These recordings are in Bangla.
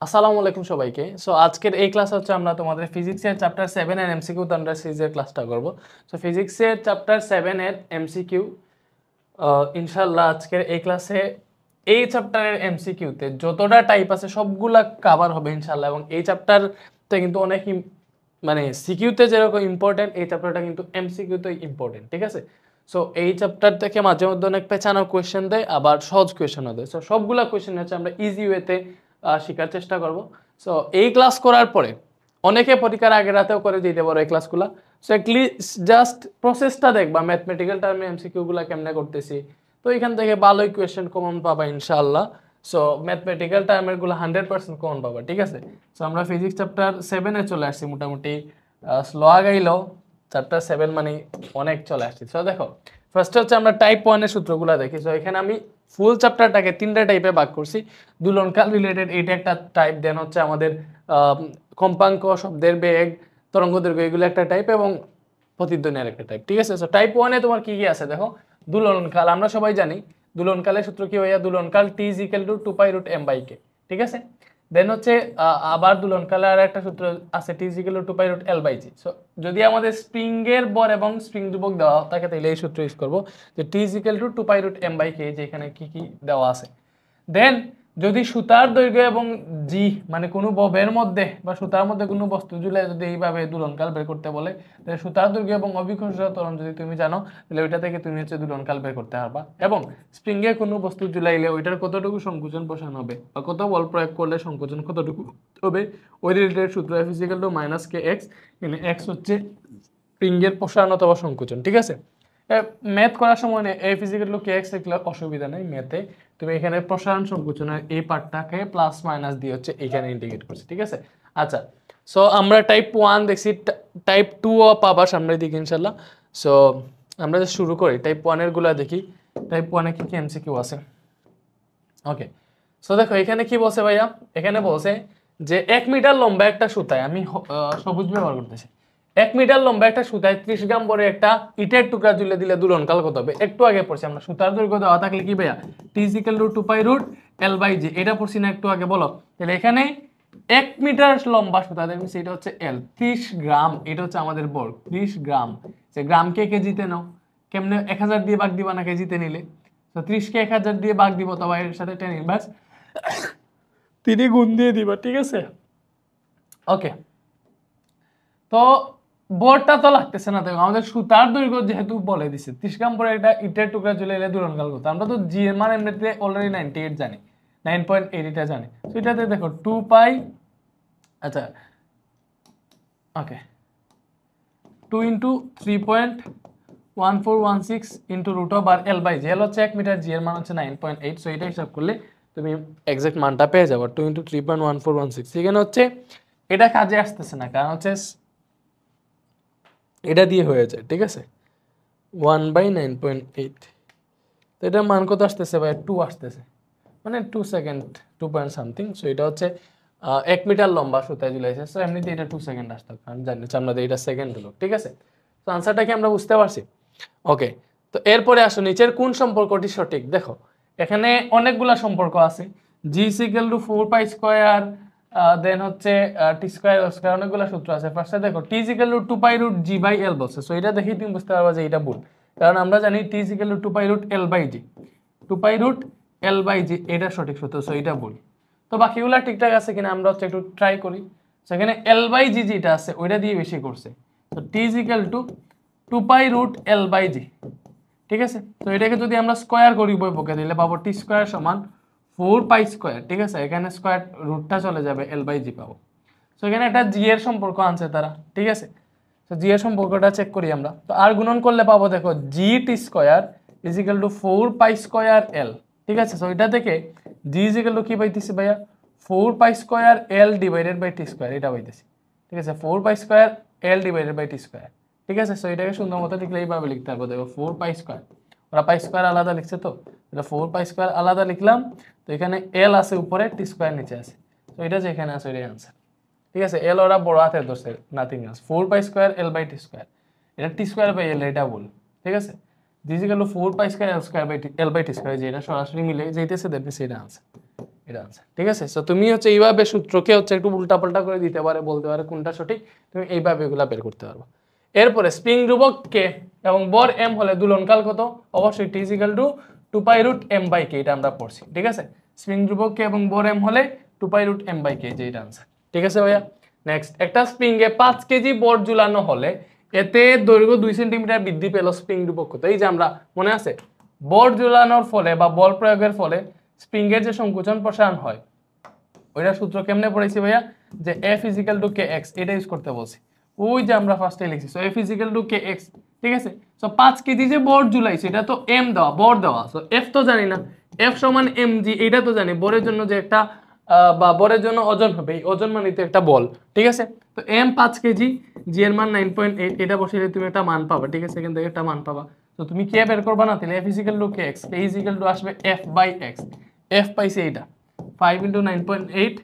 আসসালামু আলাইকুম সবাইকে। সো আজকের এই ক্লাস হচ্ছে আমরা তোমাদের ফিজিক্সের চ্যাপ্টার 7 এর এমসিকিউ তান্ডার সিরিজের ক্লাসটা করব। সো ফিজিক্সের চ্যাপ্টার 7 এর এমসিকিউ ইনশাআল্লাহ আজকের এই ক্লাসে এই চ্যাপ্টারের এমসিকিউতে যতটা টাইপ আছে সবগুলা কভার হবে ইনশাআল্লাহ। এবং এই চ্যাপ্টারতে কিন্তু অনেক মানে সিকিউতে যেরকম ইম্পর্টেন্ট এই চ্যাপ্টারটা কিন্তু এমসিকিউতে ইম্পর্টেন্ট, ঠিক আছে? সো এই চ্যাপ্টার থেকে মাঝে মধ্যে অনেক পেঁচানো কোয়েশ্চেন দেয়, আবার সহজ কোয়েশ্চেনও দেয়। সো সবগুলা কোয়েশ্চেন হচ্ছে আমরা ইজি ওয়েতে শেখার চেষ্টা করব। সো এই ক্লাস করার পরে অনেকে পরীক্ষার আগের রাতেও করে দিতে পারো এই ক্লাসগুলো। সো জাস্ট প্রসেসটা দেখবা, ম্যাথমেটিক্যাল টার্মে এমসিকিউগুলো কেমনে করতেছি। তো এখান থেকে ভালোই কোয়েশ্চেন কমন পাবা ইনশাআল্লাহ। সো ম্যাথমেটিক্যাল টার্মের গুলো 100% কমন পাবা, ঠিক আছে? সো আমরা ফিজিক্স চ্যাপ্টার 7-এ চলে আসছি, মোটামুটি স্লো আগাইলেও চ্যাপ্টার 7 মানে অনেক চলে আসছি। সো দেখো, ফার্স্টে হচ্ছে আমরা টাইপ 1-এর সূত্রগুলো দেখি। সো এখানে আমি ফুল চ্যাপ্টারটাকে 3টা টাইপে ভাগ করছি। দুলনকাল রিলেটেড এইটা একটা টাইপ, দেন হচ্ছে আমাদের কম্পাঙ্ক, শব্দের বেগ, তরঙ্গদৈর্ঘ্য এগুলো একটা টাইপ, এবং প্রতিধ্বনির একটা টাইপ, ঠিক আছে? সো টাইপ 1-এ তোমার কি কি আছে দেখো। দুলনকাল আমরা সবাই জানি, দুলনকালের সূত্র কি হইয়া, দুলনকাল t = 2π√m/k, ঠিক আছে? দেন হচ্ছে আবার দুলনকালে আর একটা সূত্র আছে, t = 2π√L/g। সো যদি আমাদের স্প্রিং এর ভর এবং স্প্রিং ধ্রুবক দেওয়া থাকে তাহলে এই সূত্র ইউজ করব, যে t = 2π√m/k, যেখানে কি কি দেওয়া আছে। দেন যদি সুতার দৈর্ঘ্য এবং জি মানে কোনো ববের মধ্যে বা সুতার মধ্যে কোনো বস্তু ঝুলে যদি এইভাবে দুলনকাল বের করতে বলে, তাহলে সুতার দৈর্ঘ্য এবং অভিকর্ষীয় ত্বরণ যদি তুমি জানো তাহলে ওইটা থেকে তুমি হচ্ছে দুলনকাল বের করতে পারবা। এবং স্প্রিংয়ে কোনো বস্তু ঝুলাইলে ওইটার কতটুকু সংকোচন বসানো হবে বা কত বল প্রয়োগ করলে সংকোচন কতটুকু হবে, ওই রিলেটেড সূত্র F = -kx, এখানে x হচ্ছে স্প্রিংয়ের প্রসারণ অথবা সংকোচন, ঠিক আছে? ম্যাথ করার সময় F = kx লিখলে অসুবিধা নেই, ম্যাথে তুমি এখানে প্রসারণ সংকোচনের এই পার্টটাকে প্লাস মাইনাস দিয়ে হচ্ছে এখানে ইন্টিগ্রেট করছি, ঠিক আছে? আচ্ছা, সো আমরা টাইপ 1 দেখছি, টাইপ 2 ও পাবা সামনের দিকে ইনশাআল্লাহ। সো আমরা যে শুরু করি টাইপ 1 এর গুলা দেখি। টাইপ 1 এ কি কি এমসিকিউ আছে। ওকে, সো দেখো এখানে কি বলছে ভাইয়া, এখানে বলছে যে 1 মিটার লম্বা একটা সুতায়, আমি সবুজ ব্যবহার করতেছি, 1 মিটার লম্বা একটা সুতায় 30 গ্রাম ভরে একটা ইটের টুকরা ঝুলে দিলে দুলনকাল কত হবে। একটু আগে পড়ছি আমরা, সুতার দৈর্ঘ্য দেওয়া থাকলে কি ভাইয়া, t = 2π√L/g, এটা পড়ছি না একটু আগে? বলো তাহলে এখানে 1 মিটার লম্বা সুতা দেখবেন সেটা হচ্ছে L, 30 গ্রাম এটা হচ্ছে আমাদের ভর, 30 গ্রাম। যে গ্রামকে কেজিতে নাও, কেমনে 1000 দিয়ে ভাগ দিবা না কেজিতে নিলে? তো 30 কে 1000 দিয়ে ভাগ দিব, তবে এর সাথে tan ইনভার্স 3 গুণ দিয়ে দিবা, ঠিক আছে? ওকে, তো ভরটা তো লাগতেছে না, দেখো আমাদের সুতার দৈর্ঘ্য যেহেতু বলে দিছে 30 গ্রাম পরে একটা ইটের টুকরা ঝুলে এলে দুলনকাল কত, আমরা তো জি এর মান এমনিতে অলরেডি 98 জানি, 9.8 এটা জানি। তো এটাতে দেখো 2π, আচ্ছা ওকে, 2 × 3.1416 √L/g, L হচ্ছে 1 মিটার, জি এর মান হচ্ছে 9.8। সো এটা হিসাব করলে তুমি এক্সাক্ট মানটা পেয়ে যাবে, 2 × 3.1416। এখানে হচ্ছে এটা কাজে আসতেছে না, কারণ হচ্ছে এটা দিয়ে হয়ে যায়, ঠিক আছে? 1/9.8, তো এটার মান কত আসতেছে ভাই, 2 আসতেছে, মানে 2 সেকেন্ড, 2 পয়েন্ট সামথিং। সো এটা হচ্ছে 1 মিটার লম্বা সুতায় ঝুলাইছে। সো এমনিতে এটা 2 সেকেন্ড আসতে হবে, আমি জানি আমরা এটা সেকেন্ড হলো, ঠিক আছে? তো আনসারটা কি আমরা বুঝতে পারছি? ওকে, তো এরপরে আসো নিচের কোন সম্পর্কটি সঠিক। দেখো এখানে অনেকগুলা সম্পর্ক আছে, g = 4π², দেন হচ্ছে t², অনেকগুলা সূত্র আছে। ফার্স্টে দেখো t = 2π√g/L বলছে। সো এটা দেখেই তুমি বুঝতে পারবা যে এটা ভুল, কারণ আমরা জানি t = 2π√L/g, 2π√L/g এটা সঠিক সূত্র। সো এটা ভুল। তো বাকিগুলা ঠিকঠাক আছে কিনা আমরা হচ্ছে একটু ট্রাই করি। সেখানে L/g যেটা আছে ওইটা দিয়ে বেশি করছে। তো t = 2π√L/g, ঠিক আছে? তো এটাকে যদি আমরা স্কয়ার করি বই পক্ষে দিলে পাবো t² = 4π², ঠিক আছে? এখানে স্কয়ার রুটটা চলে যাবে, L/g পাবো। সো এখানে একটা জি এর সম্পর্ক আনছে তারা, ঠিক আছে? তো জি এর সম্পর্কটা চেক করি আমরা। তো আর গুণন করলে পাবো দেখো gt² = 4π²L, ঠিক আছে? সো এটা থেকে g = কি পাইতেছি ভাইয়া, 4π²L/t², এটা পাইতেছি, ঠিক আছে? 4π²L/t², ঠিক আছে? সো এটাকে সুন্দর মতো লিখলে এইভাবে লিখতে পারবো, দেখো 4π², ওরা π² আলাদা লিখছে, তো এটা 4π² আলাদা লিখলাম। তো এখানে L আছে উপরে, t² নিচে আছে। তো এটা যেখানে আছে ওইটাই আনসার, ঠিক আছে? L ওরা বড় হাতে ধরছে, নাথিং এলস, 4π²L/t², এটা t²/L, এটা বল, ঠিক আছে? g = 4π²L/t², যে এটা সরাসরি মিলে যাইতেছে, দ্যাট মিন্স এটা আনসার। এটা আনসার। ঠিক আছে, সো তুমি হচ্ছে এইভাবে সূত্রকে হচ্ছে একটু উল্টাপাল্টা করে দিতে পারে, বলতে পারে কোনটা সঠিক, তুমি এইভাবে এগুলা বের করতে পারবে। এরপরে স্প্রিং ধ্রুবক কে এবং বর এম হলে দুলনকাল কত, অবশ্যই টি ইজ ইকুয়াল টু 2π√m/k, এটা আমরা পড়ছি। ঠিক আছে, স্প্রিং ধ্রুবক কে এবং বর এম হলে 2π√m/k, যে এটা আনসার। ঠিক আছে ভাইয়া। নেক্সট, একটা স্প্রিং এ 5 কেজি বর ঝুলানো হলে এতে দৈর্ঘ্য 2 সেন্টিমিটার বৃদ্ধি পেল, স্প্রিং ধ্রুবক কত? এই যে আমরা মনে আছে বর ঝুলানোর ফলে বা বল প্রয়োগের ফলে স্প্রিং এর যে সংকোচন প্রসারণ হয়, ওইটা সূত্র কেমনে পড়েছি ভাইয়া, যে F = kx, এটা ইউজ করতে বলছি। ওই যে আমরা ফার্স্টে লিখছি, সো F = kx। ঠিক আছে, সো 5 কেজি যে বর ঝুলাইছে এটা তো m দেওয়া, বর দেওয়া, সো F তো জানি না, F সমান mg, এটা তো জানি বরের জন্য যে একটা বা বরের জন্য ওজন হবে, এই ওজন মানিত একটা বল। ঠিক আছে, তো m 5 কেজি, g এর মান 9.8, এটা বসিয়ে তুমি একটা মান পাবা। ঠিক আছে, এখান থেকে একটা মান পাবা। তো তুমি কি বের করবা না, তাহলে F = kx, k = আসবে f/x, f পাইছে এটা 5 × 9.8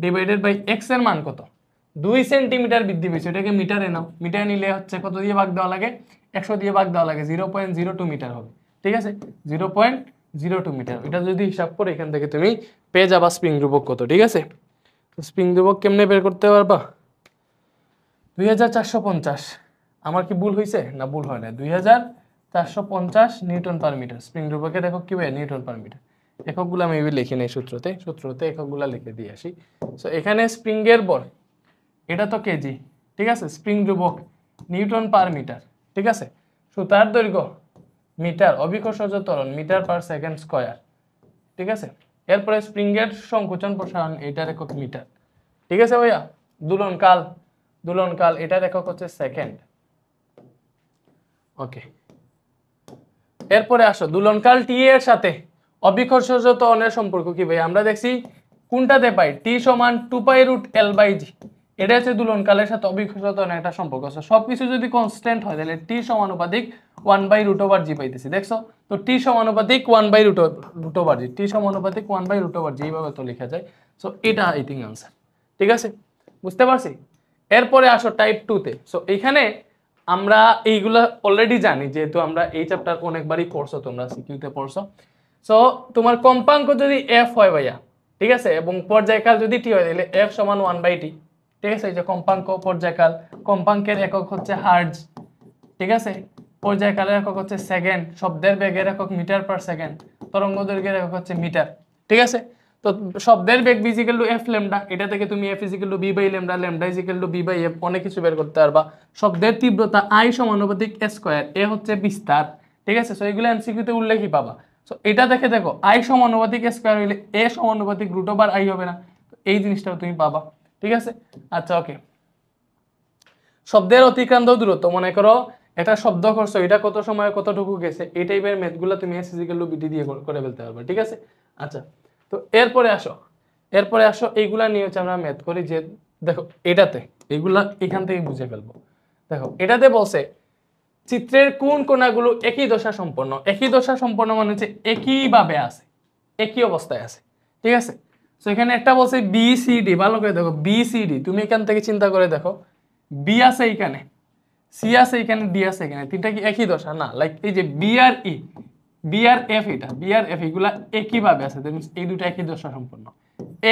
ডিভাইডেড বাই x এর মান কত, 2 সেন্টিমিটার বৃদ্ধি পেয়েছে, এটাকে মিটারে নাও, মিটারে নিলে হচ্ছে কত দিয়ে ভাগ দেওয়া লাগে, 100 দিয়ে ভাগ দেওয়া লাগে, 0.02 মিটার হবে। ঠিক আছে, 0.02 মিটার, এটা যদি হিসাব করে এখান থেকে তুমি পেয়ে যাবা স্প্রিং ধ্রুবক কত। ঠিক আছে, তো স্প্রিং ধ্রুবক কেমনে বের করতে পারবা, 2450, আমার কি ভুল হয়েছে না ভুল হয় না, 2450 নিউটন পার মিটার। স্প্রিং ধ্রুবকের একক কি ভাই, নিউটন পার মিটার। এককগুলো আমি লিখি নেই সূত্রতে এককগুলো লিখে দিয়ে আসি। সো এখানে স্প্রিং এর বল এটা তো কেজি, ঠিক আছে, স্প্রিং ধ্রুবক নিউটন পার মিটার। ঠিক আছে, সুতার দৈর্ঘ্য মিটার, অভিকর্ষজ ত্বরণ মিটার পার সেকেন্ড স্কয়ার। ঠিক আছে, এরপরে স্প্রিং এর সংকোচন প্রসারণ, এটার একক মিটার। ঠিক আছে ভাইয়া, দুলনকাল এটার একক হচ্ছে সেকেন্ড। ওকে, এরপরে আসো দুলনকাল টি এর সাথে অভিকর্ষজ ত্বরণের সম্পর্ক কি ভাই, আমরা দেখছি কোনটাতে পাই, টি সমান 2π√L/g, এটা হচ্ছে দুলনকালের সাথে অভিকর্ষজ ত্বরণের একটা সম্পর্ক আছে। সবকিছু যদি কনস্ট্যান্ট হয় তাহলে টি সমানুপাতিক 1/√g পাইতেছি, দেখছো? তো টি সমানুপাতিক 1/√g, টি সমানুপাতিক 1/√g, এইভাবে তো লেখা যায়। সো এটা আই থিঙ্ক আনসার। ঠিক আছে, বুঝতে পারছি। এরপরে আসো টাইপ 2 তে। সো এখানে আমরা এইগুলা অলরেডি জানি, যেহেতু আমরা এই চ্যাপ্টার অনেকবারই পড়ছো, তোমরা সিকিউতে পড়ছো। সো তোমার কম্পাঙ্ক যদি f হয় ভাইয়া, ঠিক আছে, এবং পর্যায়কাল যদি t হয় তাহলে f সমান 1/t। ঠিক আছে, এই যে কম্পাঙ্ক পর্যায়কাল, কম্পাঙ্কের একক হচ্ছে হার্জ। ঠিক আছে, পর্যায়কালের একক হচ্ছে সেকেন্ড, শব্দের বেগের একক মিটার পার সেকেন্ড, তরঙ্গ দৈর্ঘ্যের একক হচ্ছে মিটার। ঠিক আছে, তো শব্দের বেগ v = f ল্যামডা, এটা থেকে তুমি f = b/λ, ল্যামডা b/f, অনেক কিছু বের করতে পারবা। শব্দের তীব্রতা i সমানুপাতিক স্কয়ার, এ হচ্ছে বিস্তার। ঠিক আছে, সো এগুলো এমসিকিউতে উল্লেখই পাবা। সো এটা দেখে দেখো i সমানুপাতিক স্কয়ার হইলে a সমানুপাতিক √i হবে না, তো এই জিনিসটাও তুমি পাবা। ঠিক আছে, আচ্ছা ওকে। শব্দের অতিক্রান্ত দূরত্ব, মনে করো একটা শব্দ করছো, এটা কত সময় কতটুকু গেছে, এই টাইপের ম্যাথগুলো তুমি s = bt দিয়ে করে ফেলতে পারবে। ঠিক আছে, আচ্ছা, তো এরপরে আসো এইগুলা নিয়ে হচ্ছে আমরা ম্যাথ করি। যে দেখো এটাতে এইগুলা এখান থেকে বুঝে ফেলবো। দেখো এটাতে বলছে চিত্রের কোন কোণাগুলো একই দশা সম্পন্ন, একই দশা সম্পন্ন মানে হচ্ছে একইভাবে আছে, একই অবস্থায় আছে। ঠিক আছে, তো এখানে একটা বলছে BCD, ভালো করে দেখো BCD, তুমি এখান থেকে চিন্তা করে দেখো, বি আছে এইখানে, সি আছে এখানে, ডি আছে এখানে, তিনটা কি একই দশা না? লাইক এই যে বি আর ই, বি আর এফ, এটা বি আর এফ, এগুলা একইভাবে আছে, এই দুটো একই দশা সম্পন্ন।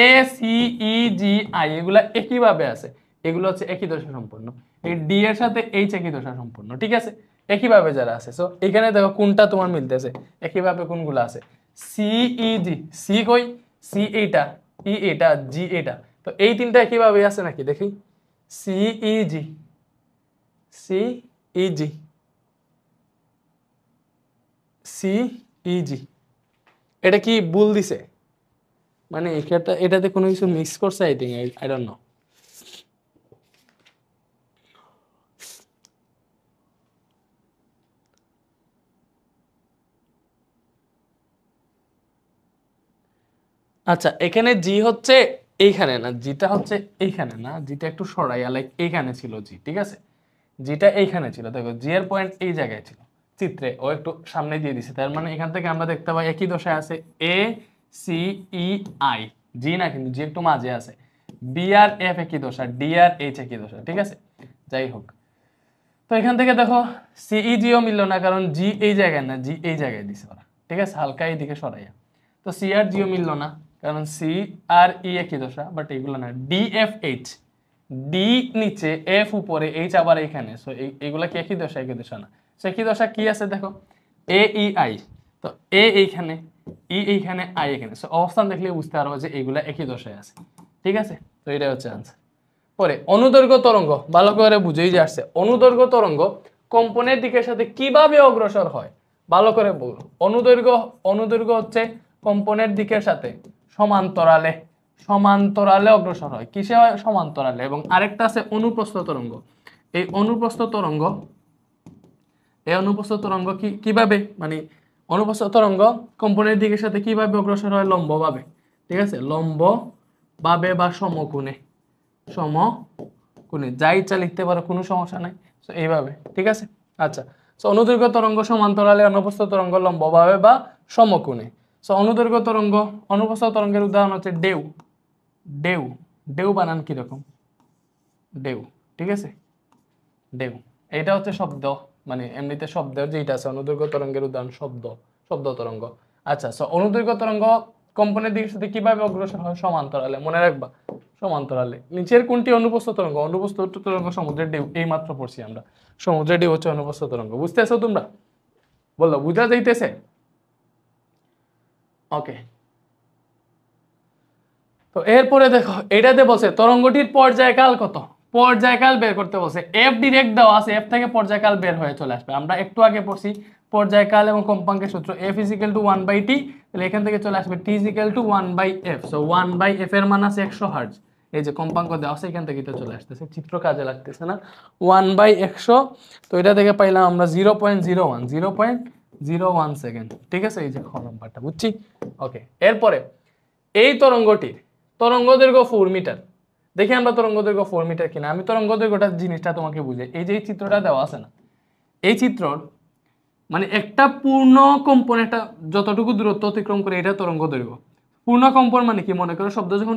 A C E G I এগুলা একইভাবে আছে, এগুলো হচ্ছে একই দশা সম্পন্ন। এই ডি এর সাথে এইচ একই দশা সম্পন্ন। ঠিক আছে, একইভাবে যারা আছে। সো এখানে দেখো কোনটা তোমার মিলতেছে, একইভাবে কোনগুলো আছে, সি ই জি, সি কই, সি এইটা, ই এটা, জি এটা, তো এই তিনটা একইভাবে আছে নাকি দেখি, সি ই জি, সি ই জি, সি ই জি, এটা কি ভুল দিছে, মানে এটাতে কোনো কিছু মিক্স করছে, I think, I don't know. আচ্ছা, এখানে জি হচ্ছে এইখানে না, জিটা হচ্ছে এইখানে না, জিটা একটু সরাইয়া, লাইক এইখানে ছিল জি। ঠিক আছে, জিটা এইখানে ছিল, দেখো জি এর পয়েন্ট এই জায়গায় ছিল চিত্রে, ও একটু সামনে দিয়ে দিছে, তার মানে এখান থেকে আমরা দেখতে পাই একই দশায় আছে এ সি ই আই, জি না কিন্তু জি একটু মাঝে আছে, বি আর এফ একই দশা, ডি আর এইচ একই দশা। ঠিক আছে, যাই হোক, তো এখান থেকে দেখো সিই জিও মিললো না, কারণ জি এই জায়গায় না, জি এই জায়গায় দিছে ওরা। ঠিক আছে, হালকা এইদিকে সরাইয়া, তো সি আর জিও মিললো না, কারণ সি আর ই একই দশা, বাট এগুলো না। ডি এফ এইচ, ডি নিচে, এফ উপরে, এইচ আবার এখানে। সো এইগুলা কি একই দশা? একই দশা না। সো একই দশা কি আছে দেখো, এ ই আই। তো এ এইখানে, ই এইখানে, আই এখানে। সো অবস্থান দেখলে বুঝতে পারবো যে এইগুলা একই দশায় আছে। ঠিক আছে, তো এটা হচ্ছে আনসার। পরে অনুদৈর্ঘ্য তরঙ্গ, ভালো করে বুঝেই যে আসছে। অনুদৈর্ঘ্য তরঙ্গ কম্পনের দিকের সাথে কিভাবে অগ্রসর হয়, ভালো করে বলুন। অনুদৈর্ঘ্য হচ্ছে কম্পনের দিকের সাথে সমান্তরালে, সমান্তরালে অগ্রসর হয়। কিসে হয়? সমান্তরালে। এবং আরেকটা আছে অনুপ্রস্থ তরঙ্গ। এই অনুপ্রস্থ তরঙ্গ, কিভাবে, মানে অনুপ্রস্থ তরঙ্গ কম্পনের দিকের সাথে কিভাবে অগ্রসর হয়? লম্বভাবে। ঠিক আছে, লম্বভাবে বা সমকোণে, সমকোণে যা ইচ্ছা লিখতে পারো, কোনো সমস্যা নাই। সো এইভাবে, ঠিক আছে। আচ্ছা, সো অনুদৈর্ঘ্য তরঙ্গ সমান্তরালে, অনুপ্রস্থ তরঙ্গ লম্বভাবে বা সমকোণে। সো অনুদৈর্ঘ্য তরঙ্গ, অনুপ্রস্থ তরঙ্গের উদাহরণ হচ্ছে ঢেউ। ঢেউ, ঢেউ বানান কিরকম? ঢেউ, ঠিক আছে, ঢেউ। এটা হচ্ছে শব্দ, মানে এমনিতে শব্দের যেটা আছে। অনুদৈর্ঘ্য তরঙ্গের উদাহরণ শব্দ তরঙ্গ। আচ্ছা, সো অনুদৈর্ঘ্য তরঙ্গ কম্পনের দিকের সাথে কিভাবে অগ্রসর হয়? সমান্তরালে, মনে রাখবা, সমান্তরালে। নিচের কোনটি অনুপ্রস্থ তরঙ্গ? অনুপ্রস্থ তরঙ্গ সমুদ্রের ঢেউ, এই মাত্র পড়ছি আমরা। সমুদ্রের ঢেউ হচ্ছে অনুপ্রস্থ তরঙ্গ। বুঝতেছো তোমরা? বলো, বুঝা যাইতেছে? ওকে। তো এরপরে দেখো, এটাতে বলছে তরঙ্গটির পর্যায়কাল কত। পর্যায়কাল বের করতে বলছে। এফ ডিরেক্ট দেওয়া আছে, এফ থেকে পর্যায়কাল বের হয়ে চলে আসবে। আমরা একটু আগে পড়ছি পর্যায়কাল এবং কম্পাঙ্কের সূত্র, F is equal two 1/t। তাহলে এখান থেকে চলে আসবে T is equal to 1/f। So 1/f এর মান আছে 100 হার্টজ। এই যে কম্পাঙ্ক দেওয়া আছে, এখান থেকে তো চলে আসতেছে, চিত্র কাজে লাগতেছে না। 1/100, তো এটা থেকে পাইলাম আমরা 0.01 সেকেন্ড। ঠিক আছে, এই যে খ নাম্বারটা, বুঝছি। ওকে, এরপরে এই তরঙ্গটির তরঙ্গ দৈর্ঘ্য 4 মিটার। দেখি আমরা তরঙ্গ দৈর্ঘ্য 4 মিটার কিনা। আমি তরঙ্গ দৈর্ঘ্যটা জিনিসটা তোমাকে বুঝাই। এই যে এই চিত্রটা দেওয়া আছে না, এই চিত্রর মানে একটা পূর্ণ কম্পন, একটা যতটুকু দূরত্ব অতিক্রম করে, এটা তরঙ্গ দৈর্ঘ্য। পূর্ণ কম্পন মানে কি? মনে করো শব্দ যখন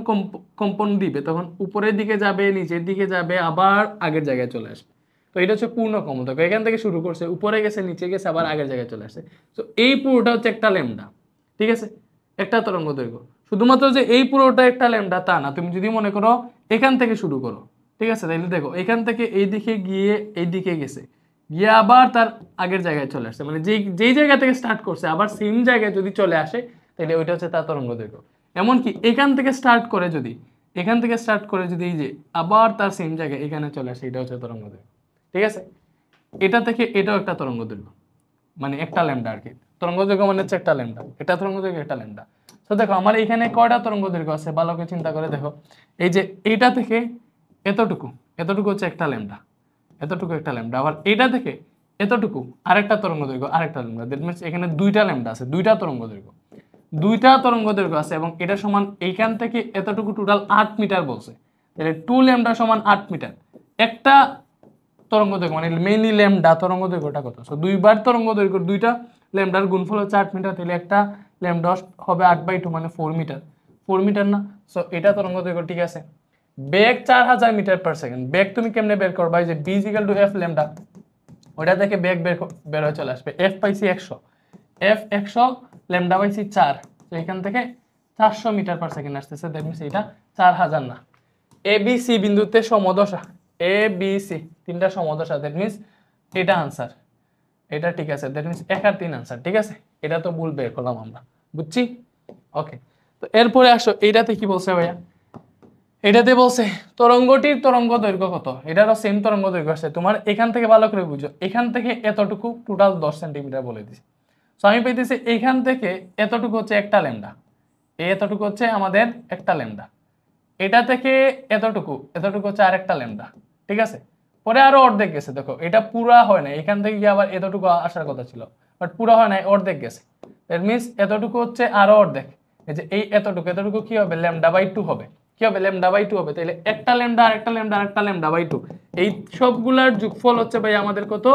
কম্পন দিবে, তখন উপরের দিকে যাবে, নিচের দিকে যাবে, আবার আগের জায়গায় চলে আসবে। তো এটা হচ্ছে পূর্ণ কম্পন। দেখো এখান থেকে শুরু করছে, উপরে গেছে, নিচে গেছে, আবার আগের জায়গায় চলে আসছে। তো এই পুরোটা হচ্ছে একটা ল্যামডা। ঠিক আছে, একটা তরঙ্গ দৈর্ঘ্য। শুধুমাত্র যে এই পুরোটা একটা ল্যামডা তা না। তুমি যদি মনে করো এখান থেকে শুরু করো, ঠিক আছে, তাহলে দেখো এখান থেকে এই দিকে গিয়ে এই দিকে গেছে, গিয়ে আবার তার আগের জায়গায় চলে আসছে, মানে যেই জায়গা থেকে স্টার্ট করছে আবার সেম জায়গায় যদি চলে আসে, তাহলে ওইটা হচ্ছে তার তরঙ্গ দৈর্ঘ্য। এমনকি এখান থেকে স্টার্ট করে যদি এই যে আবার তার সেম জায়গায় এখানে চলে আসে, এটা হচ্ছে তরঙ্গ দৈর্ঘ্য। ঠিক আছে, এটা থেকে এটাও একটা তরঙ্গ দৈর্ঘ্য, মানে একটা ল্যামডা আর কি। তরঙ্গ দৈর্ঘ্য মানে হচ্ছে একটা ল্যামডা, এটা তরঙ্গ দৈর্ঘ্য, একটা ল্যামডা। তো দেখো আমার এখানে কয়টা তরঙ্গ দৈর্ঘ্য আছে, ভালো করে চিন্তা করে দেখো। এই যে এইটা থেকে এতটুকু, এতটুকু হচ্ছে একটা ল্যামডা, এতটুকু একটা ল্যামডা। আবার এইটা থেকে এতটুকু আরেকটা তরঙ্গ দৈর্ঘ্য, আরেকটা ল্যামডা। দ্যাট মিন্স এখানে দুইটা ল্যামডা আছে, দুইটা তরঙ্গ দৈর্ঘ্য, আছে। এবং এটা সমান এইখান থেকে এতটুকু, টোটাল 8 মিটার বলছে। তাহলে 2 ল্যামডা সমান 8 মিটার। একটা তরঙ্গ দৈর্ঘ্য মানে মেইনলি ল্যামডা তরঙ্গ দৈর্ঘ্যটা কত? সো দুইবার তরঙ্গ দৈর্ঘ্য, দুইটা ল্যামডার গুণফল হচ্ছে 8 মিটার। তাহলে একটা ল্যামডা হবে 8/2, মানে 4 মিটার। 4 মিটার না? সো এটা তরঙ্গ দৈর্ঘ্য। ঠিক আছে, বেগ 4000 মিটার পার সেকেন্ড। বেগ তুমি কেমনে বের করবা? যে b = f ল্যামডা, ওটা থেকে বেগ বের হয়ে চলে আসবে। f পাইছি 100, f 100, ল্যামডা পাইছি 4। তো এখান থেকে 400 মিটার পার সেকেন্ড আসতেছে। দ্যাট মিন্স এটা 4000 না। এ বি সি বিন্দুতে সমদশা, এ বি সি তিনটা সমদশা। দ্যাট মিন্স এটা আনসার, এটা ঠিক আছে। দ্যাট মিন্স 1 আর 3 আনসার। ঠিক আছে, এটা তো ভুল বের করলাম আমরা, বুঝছি। ওকে, তো এরপরে আসো, এইটাতে কি বলছে ভাইয়া? এটাতে বলছে তরঙ্গটির তরঙ্গ দৈর্ঘ্য কত। এটারও সেম তরঙ্গ দৈর্ঘ্য আসছে। তোমার এখান থেকে ভালো করে বুঝো, এখান থেকে এতটুকু টোটাল 10 সেন্টিমিটার বলে দিছি। সো আমি পেতেছি এখান থেকে এতটুকু হচ্ছে একটা ল্যামডা, এতটুকু হচ্ছে আমাদের একটা ল্যামডা। এটা থেকে এতটুকু হচ্ছে আরেকটা ল্যামডা। ঠিক আছে, পরে আরো অর্ধেক গেছে। দেখো এটা পুরা হয় না, এখান থেকে গিয়ে আবার এতটুকু আসার কথা ছিল, বাট পুরা হয় না, অর্ধেক গেছে। দ্যাট মিন্স এতটুকু হচ্ছে আরো অর্ধেক। এই যে এই এতটুকু কি হবে? λ/2 হবে। কি হবে? λ/2 হবে। তাহলে একটা ল্যামডা, আরেকটা ল্যামডা, আরেকটা λ/2, এই সবগুলার যোগফল হচ্ছে ভাই আমাদের কত?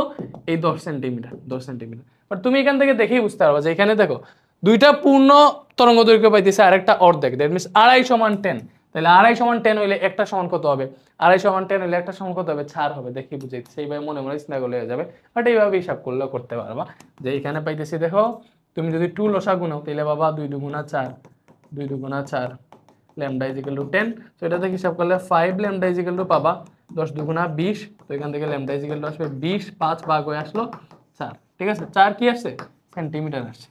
এই 10 সেন্টিমিটার, 10 সেন্টিমিটার। বাট তুমি এখান থেকে দেখেই বুঝতে পারবা যে এখানে দেখো দুইটা পূর্ণ তরঙ্গ দৈর্ঘ্য পাইতেছে, আরেকটা অর্ধেক। That means 2.5 = 10। তাহলে 2.5 = 10 হইলে একটা সমান কত হবে? 2.5 = 10 হইলে একটা সমান কত হবে? 4 হবে। দেখি বুঝাইতে, সেইভাবে মনে মনে চিন্তা করলে হয়ে যাবে। বাট এইভাবে হিসাব করলেও করতে পারবা। যে এখানে পাইতেছি দেখো, তুমি যদি 2 লসাগু নাও, তাহলে বাবা 2 × 4, 2 দুগুণা 4 ল্যামডা ইজ ইকুয়াল টু 10। তো এটা থেকে হিসাব করলে 5 ল্যামডা ইজ ইকুয়াল টু পাবা 10 দুগুণা 20। তো এখান থেকে ল্যামডা ইজ ইকুয়াল টু আসবে 20, 5 ভাগ হয়ে আসলো 4। ঠিক আছে, 4 কি আসছে? সেন্টিমিটার আসছে।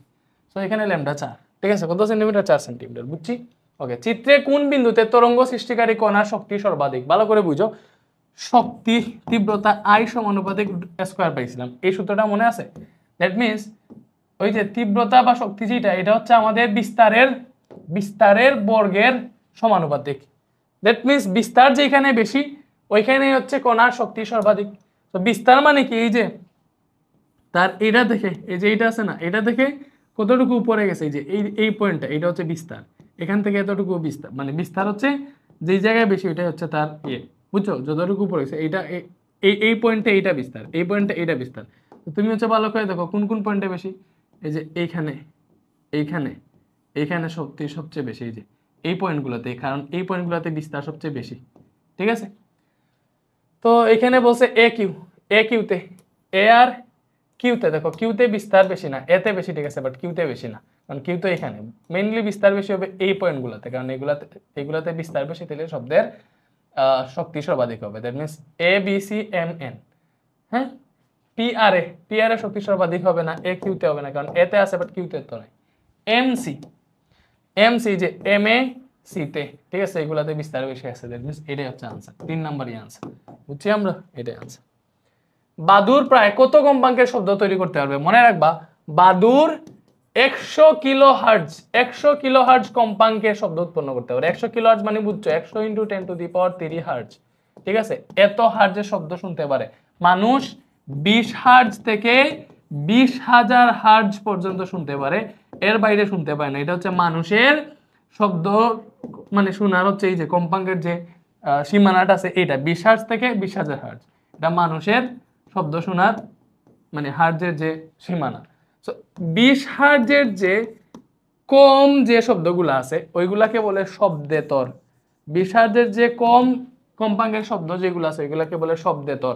তো এখানে ল্যামডা 4। ঠিক আছে, কত সেন্টিমিটার? 4 সেন্টিমিটার। বুঝছি? ওকে, চিত্রে কোন বিন্দুতে তরঙ্গ সৃষ্টিকারী কণার শক্তি সর্বাধিক? ভালো করে বুঝো। শক্তি তীব্রতা I সমানুপাতিক স্কয়ার পাইছিলাম, এই সূত্রটা মনে আছে? দ্যাট মিন্স ওই যে তীব্রতা বা শক্তি যেটা, এটা হচ্ছে আমাদের বিস্তারের বর্গের সমানুপাতিক। দ্যাট মিন্স বিস্তার যেখানে বেশি ওইখানে হচ্ছে কণার শক্তি সর্বাধিক। তো বিস্তার মানে কি? এই যে তার এটা দেখে, এই যে এইটা আছে না, এটা দেখে কতটুকু উপরে গেছে, এই যে এই পয়েন্টটা, এটা হচ্ছে বিস্তার। এখান থেকে এতটুকু বিস্তার, মানে বিস্তার হচ্ছে যেই জায়গায় বেশি ওইটাই হচ্ছে তার বুঝছো? যতটুকু উপরে গেছে এইটা, এই পয়েন্টে এইটা বিস্তার, এই পয়েন্টে এইটা বিস্তার। তো তুমি হচ্ছে ভালো করে দেখো কোন কোন পয়েন্টে বেশি। এই যে এইখানে শক্তি সবচেয়ে বেশি, এই যে এই পয়েন্টগুলোতে, কারণ এই পয়েন্টগুলোতে বিস্তার সবচেয়ে বেশি। ঠিক আছে, তো এখানে বলছে কিউতে আর কিউতে, দেখো কিউতে বিস্তার বেশি না, এতে বেশি। ঠিক আছে, বাট কিউতে বেশি না, কারণ কিউতে এখানে মেইনলি বিস্তার বেশি হবে এই পয়েন্টগুলোতে, কারণ এগুলাতে বিস্তার বেশি, তাহলে শব্দের শক্তি সর্বাধিক হবে। That means ABCMN। হ্যাঁ, পি আর এ শক্তি সর্বাধিক হবে না, কিউতে হবে না, কারণ এতে আছে বাট কিউতে তো নাই। এমসি যে MACতে, ঠিক আছে, এগুলাতে বিস্তার বেশি আছে। দ্যাট মিনস এটাই হচ্ছে আনসার, 3 নাম্বারই আনসার। বুঝছি আমরা? এটাই আনসার। বাদুর প্রায় কত কম্পাঙ্কের শব্দ তৈরি করতে পারবে? মনে রাখবা, বাদুর 100 কিলোহার্টজ কম্পাঙ্কের শব্দ উৎপন্ন করতে পারে। 100 কিলোহার্টজ মানে বুঝছো 100 × 10⁻³ হার্টজ। ঠিক আছে, এত হার্টজের শব্দ শুনতে পারে। মানুষ 20 হার্টজ থেকে 20,000 হার্টজ পর্যন্ত শুনতে পারে, এর বাইরে শুনতে পারে না। এটা হচ্ছে মানুষের শব্দ, মানে শোনার হচ্ছে এই যে কম্পাঙ্কের যে সীমানাটা আছে, এটা 20 হার্টজ থেকে 20,000 হার্টজ। এটা মানুষের শব্দ শোনার মানে হার্টজের যে সীমানা। সো 20 হার্টজের যে কম যে শব্দগুলো আছে ওইগুলাকে বলে শব্দেতর। 20 হার্টজের যে কম কম্পাঙ্কের শব্দ যেগুলো আছে ওইগুলাকে বলে শব্দেতর।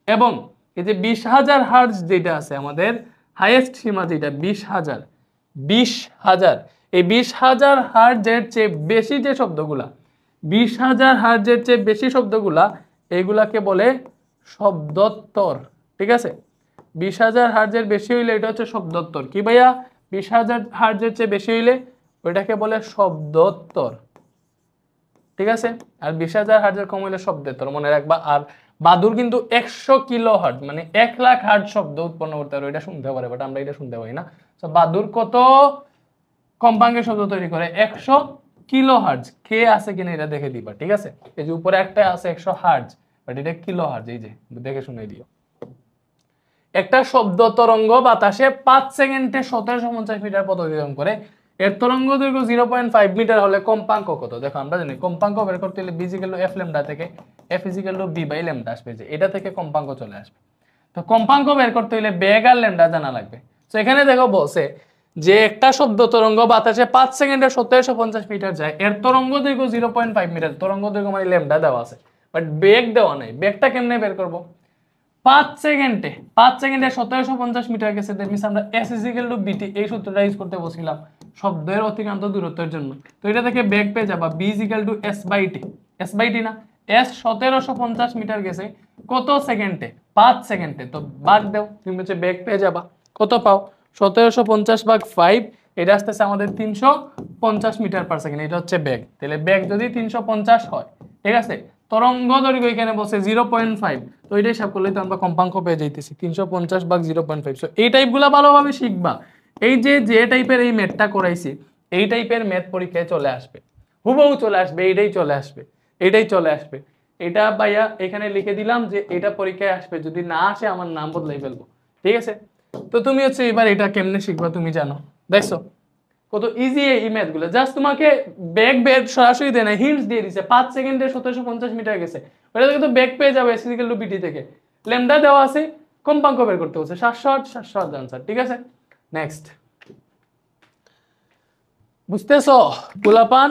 এবং এই যে 20,000 হার্টজ যেটা আছে আমাদের হাইয়েস্ট সীমা, যেটা 20,000, এই 20,000 হার্টজের চেয়ে বেশি যে শব্দগুলা, 20,000 হার্টজের চেয়ে বেশি শব্দগুলা, এইগুলাকে বলে শব্দোত্তর। ঠিক আছে, 20,000 হার্টজের বেশি হইলে এটা হচ্ছে শব্দোত্তর। কি ভাইয়া? 20,000 হার্টজের চেয়ে বেশি হইলে ওইটাকে বলে শব্দোত্তর। ঠিক আছে, আর 20,000 হার্টজের কম হইলে শব্দেতর, মনে রাখবা। আর বাদুর কিন্তু 100 কিলোহার্টজ মানে 1 লাখ হার্টজ শব্দ উৎপন্ন করতে পারে, এটা শুনতে পারে, বাট আমরা এটা শুনতে পাই না। তো বাদুর কত কম্পাঙ্কের শব্দ তৈরি করে? 100 কিলোহার্টজ। কে আছে কিনা এটা দেখে দিবা। ঠিক আছে, এই যে উপরে একটা আছে 100 হার্টজ, বাট এটা কিলোহার্টজ, এই যে দেখে শুনে দিও। একটা শব্দ তরঙ্গ বাতাসে 5 সেকেন্ডে 1750 মিটার পথ অতিক্রম করে, এর তরঙ্গ দৈর্ঘ্য 0.5 মিটার হলে কম্পাঙ্ক কত? দেখো আমরা জানি কম্পাঙ্ক বের করতে হলে b = f ল্যামডা থেকে f = b/ল্যামডা আসবে, যে এটা থেকে কম্পাঙ্ক চলে আসবে। তো কম্পাঙ্ক বের করতে হলে বেগ আর ল্যামডা জানা লাগবে। তো এখানে দেখো বলছে যে একটা শব্দ তরঙ্গ বাতাসে 5 সেকেন্ডে 1750 মিটার যায়, এর তরঙ্গ দৈর্ঘ্য 0.5 মিটার। তরঙ্গ দৈর্ঘ্য মানে ল্যামডা দেওয়া আছে, বাট বেগ দেওয়া নাই। বেগটা কেমনে বের করব? 5 সেকেন্ডে 1750 মিটার গেছে, দ্যাট মিন্স আমরা s = bt এই সূত্রটা ইউজ করতে বলছিলাম শব্দের অতিক্রান্ত দূরত্বের জন্য। তো এটা থেকে বেগ পেয়ে যাবা b = s/t না, s 1750 মিটার গেছে কত সেকেন্ডে? 5 সেকেন্ডে। তো ভাগ দাও, তুমি হচ্ছে বেগ পেয়ে যাবা। কত পাও? 1750 ভাগ 5, এটা আসতেছে আমাদের 350 মিটার পার সেকেন্ড। এটা হচ্ছে বেগ। তাহলে বেগ যদি 350 হয়, ঠিক আছে, তরঙ্গ দৈর্ঘ্য এখানে বলছে 0.5, তো এটা হিসাব করলে তো আমরা কম্পাঙ্ক পেয়ে যাইতেছি 350 ভাগ 0.5। সো এই টাইপগুলো ভালোভাবে শিখবা। এই যে টাইপের এই ম্যাথটা করাইছি, এই টাইপের ম্যাথ পরীক্ষায় চলে আসবে, হুবহু চলে আসবে, এটাই চলে আসবে। এটা ভাইয়া এখানে লিখে দিলাম যে এটা পরীক্ষায় আসবে, যদি না আসে আমার নাম বদলাই ফেলবো। ঠিক আছে, তো তুমি হচ্ছে এবার এটা কেমনে শিখবা তুমি জানো। দেখছো কত ইজি এই ম্যাথগুলো, জাস্ট তোমাকে বেগ সরাসরি দেয় না, হিন্টস দিয়ে দিছে। 5 সেকেন্ডে 1750 মিটার গেছে, ওটা থেকে তো বেগ পেয়ে যাবে s = bt থেকে। ল্যামডা দেওয়া আছে, কম্পাঙ্ক বের করতে হচ্ছে 700 আনসার। ঠিক আছে, নেক্সট। বুঝতেছো পোলাপান?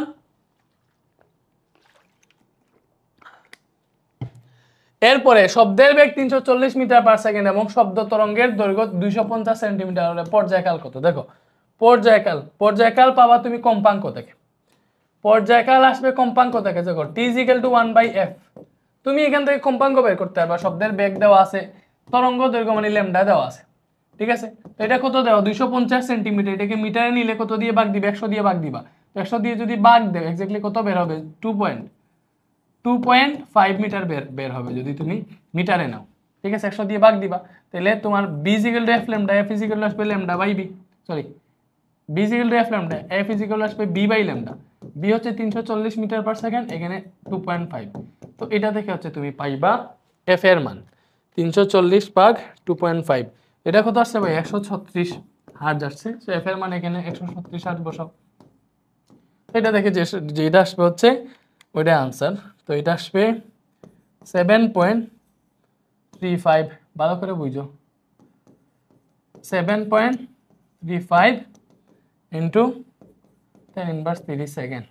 এরপরে শব্দের বেগ 340 মিটার পার সেকেন্ড এবং শব্দ তরঙ্গের দৈর্ঘ্য 250 সেন্টিমিটার হলে পর্যায়কাল কত? দেখো পর্যায়কাল পাবা তুমি কম্পাঙ্ক থেকে। পর্যায়কাল আসবে কম্পাঙ্ক থেকে, দেখো টি ইজ ইকুয়াল টু 1/f। তুমি এখান থেকে কম্পাঙ্ক বের করতে পারবা, শব্দের বেগ দেওয়া আছে, তরঙ্গ দৈর্ঘ্য মানে ল্যামডা দেওয়া আছে, ঠিক আছে। তো এটা কত দেওয়া, 250 সেন্টিমিটার, এটাকে মিটারে নিলে কত দিয়ে ভাগ দিবে, 100 দিয়ে ভাগ দিবা। তো 100 দিয়ে যদি ভাগ দেও এক্স্যাক্টলি কত বের হবে, 2.5 মিটার বের হবে যদি তুমি মিটারে নাও, ঠিক আছে। 100 দিয়ে ভাগ দিবা, তাহলে তোমার b equal to f lambda, f equal to আসবে lambda by b, sorry b equal to f lambda, f equal to আসবে b বাই ল্যামডা। b হচ্ছে 340 মিটার পার সেকেন্ড, এখানে 2.5। তো এটা থেকে হচ্ছে তুমি পাইবা f এর মান 340 ভাগ 2.5, এটা কত আসছে ভাই, 136 হার্জ আসছে। সো f এর মান এখানে 136 হার্জ বসাও। এটা দেখে যেটা আসবে হচ্ছে ওইটা আনসার। তো এটা আসবে 7.35, ভালো করে বুঝো, 7.35 into 10 inverse 30 second,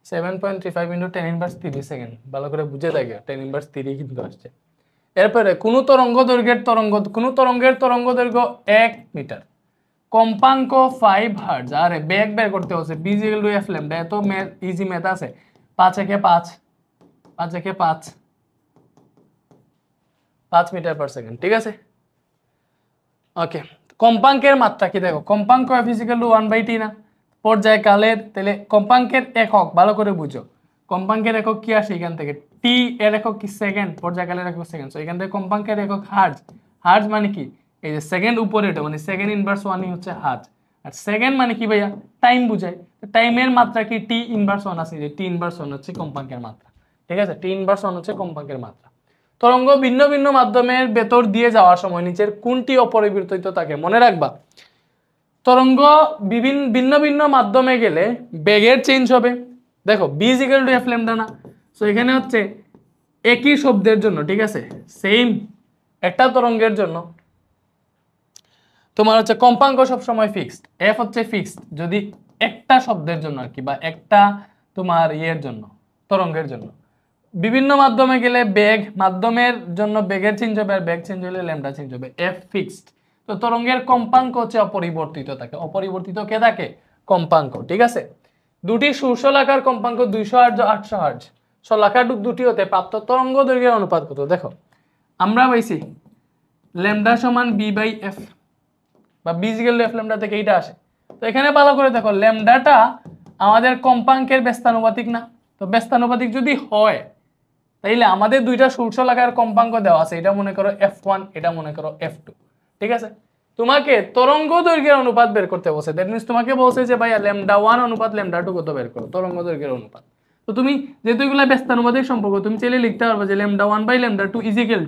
7.35 into 10 inverse 30 second, ভালো করে বুঝে থাকে, 10 ইনভার্স 30 কিন্তু আসছে। এরপরে কোন তরঙ্গের তরঙ্গ দৈর্ঘ্য 1 মিটার, কম্পাঙ্ক 5 হার্জ, আরে বেগ বের করতে হচ্ছে b equal to f lambda, এত ইজি ম্যাথ আছে, 5 একে 5 মিটার পার সেকেন্ড, ঠিক আছে। ওকে, কম্পাঙ্কের মাত্রা কি দেখো, কম্পাঙ্ক f ইকুয়াল টু 1/t না, পর্যায়কালের, তাহলে কম্পাঙ্কের একক ভালো করে বুঝো, কম্পাঙ্কের একক কি আসে এখান থেকে, টি এর একক কি সেকেন্ড, পর্যায়কালের একক সেকেন্ড। সো এখান থেকে কম্পাঙ্কের একক হার্জ, হার্জ মানে কি, এই যে সেকেন্ড উপরে এটা মানে সেকেন্ড ইনভার্স 1 হচ্ছে হার্জ, আর সেকেন্ড মানে কি ভাইয়া, টাইম বুঝায়। টাইমের মাত্রা কি টি ইনভার্স 1 আছে, যে টি ইনভার্স 1 হচ্ছে কম্পাঙ্কের মাত্রা, ঠিক আছে। টি ইনভার্স 1 হচ্ছে কম্পাঙ্কের মাত্রা। তরঙ্গ ভিন্ন ভিন্ন মাধ্যমের ভেতর দিয়ে যাওয়ার সময় নিচের কোনটি অপরিবর্তিত থাকে, মনে রাখবা, তরঙ্গ ভিন্ন ভিন্ন মাধ্যমে গেলে বেগের চেঞ্জ হবে। দেখো b equal to f lambda না, সো এখানে হচ্ছে একই শব্দের জন্য, ঠিক আছে, সেম একটা তরঙ্গের জন্য তোমার হচ্ছে কম্পাঙ্ক সব সময় ফিক্সড, f হচ্ছে ফিক্সড যদি একটা শব্দের জন্য আর কি, বা একটা তোমার ইয়ের জন্য, তরঙ্গের জন্য। বিভিন্ন মাধ্যমে গেলে মাধ্যমের জন্য বেগের চেঞ্জ হবে, আর বেগ চেঞ্জ হলে ল্যামডা চেঞ্জ হবে, f ফিক্সড। তো তরঙ্গের কম্পাঙ্ক হচ্ছে অপরিবর্তিত থাকে, অপরিবর্তিত কে থাকে, কম্পাঙ্ক, ঠিক আছে। দুটি সুষলাকার কম্পাঙ্ক 200 হার্জ ও 800 হার্জ, শলাকার দুটি হতে প্রাপ্ত তরঙ্গ দৈর্ঘ্যের অনুপাত কত, দেখো আমরা পাইছি ল্যামডা সমান b বাই f, বা b equal to f lambda থেকে এইটা আসে। তো এখানে ভালো করে দেখো, ল্যামডাটা আমাদের কম্পাঙ্কের ব্যস্তানুপাতিক না, তো ব্যস্তানুপাতিক যদি হয় তাইলে আমাদের দুইটা সুষলাকার কম্পাঙ্ক দেওয়া আছে, এটা মনে করো f1, এটা মনে করো f2, ঠিক আছে। তোমাকে তরঙ্গ দৈর্ঘ্যের অনুপাত বের করতে বলছে, দ্যাট মিন্স তোমাকে বলছে যে ভাইয়া ল্যামডা 1 অনুপাত ল্যামডা 2 কত বের করো, তরঙ্গ দৈর্ঘ্যের অনুপাত। তো তুমি যেহেতু এগুলা ব্যস্তানুপাতিক সম্পর্ক, তুমি চাইলে লিখতে পারবে যে lambda 1 by lambda 2 is equal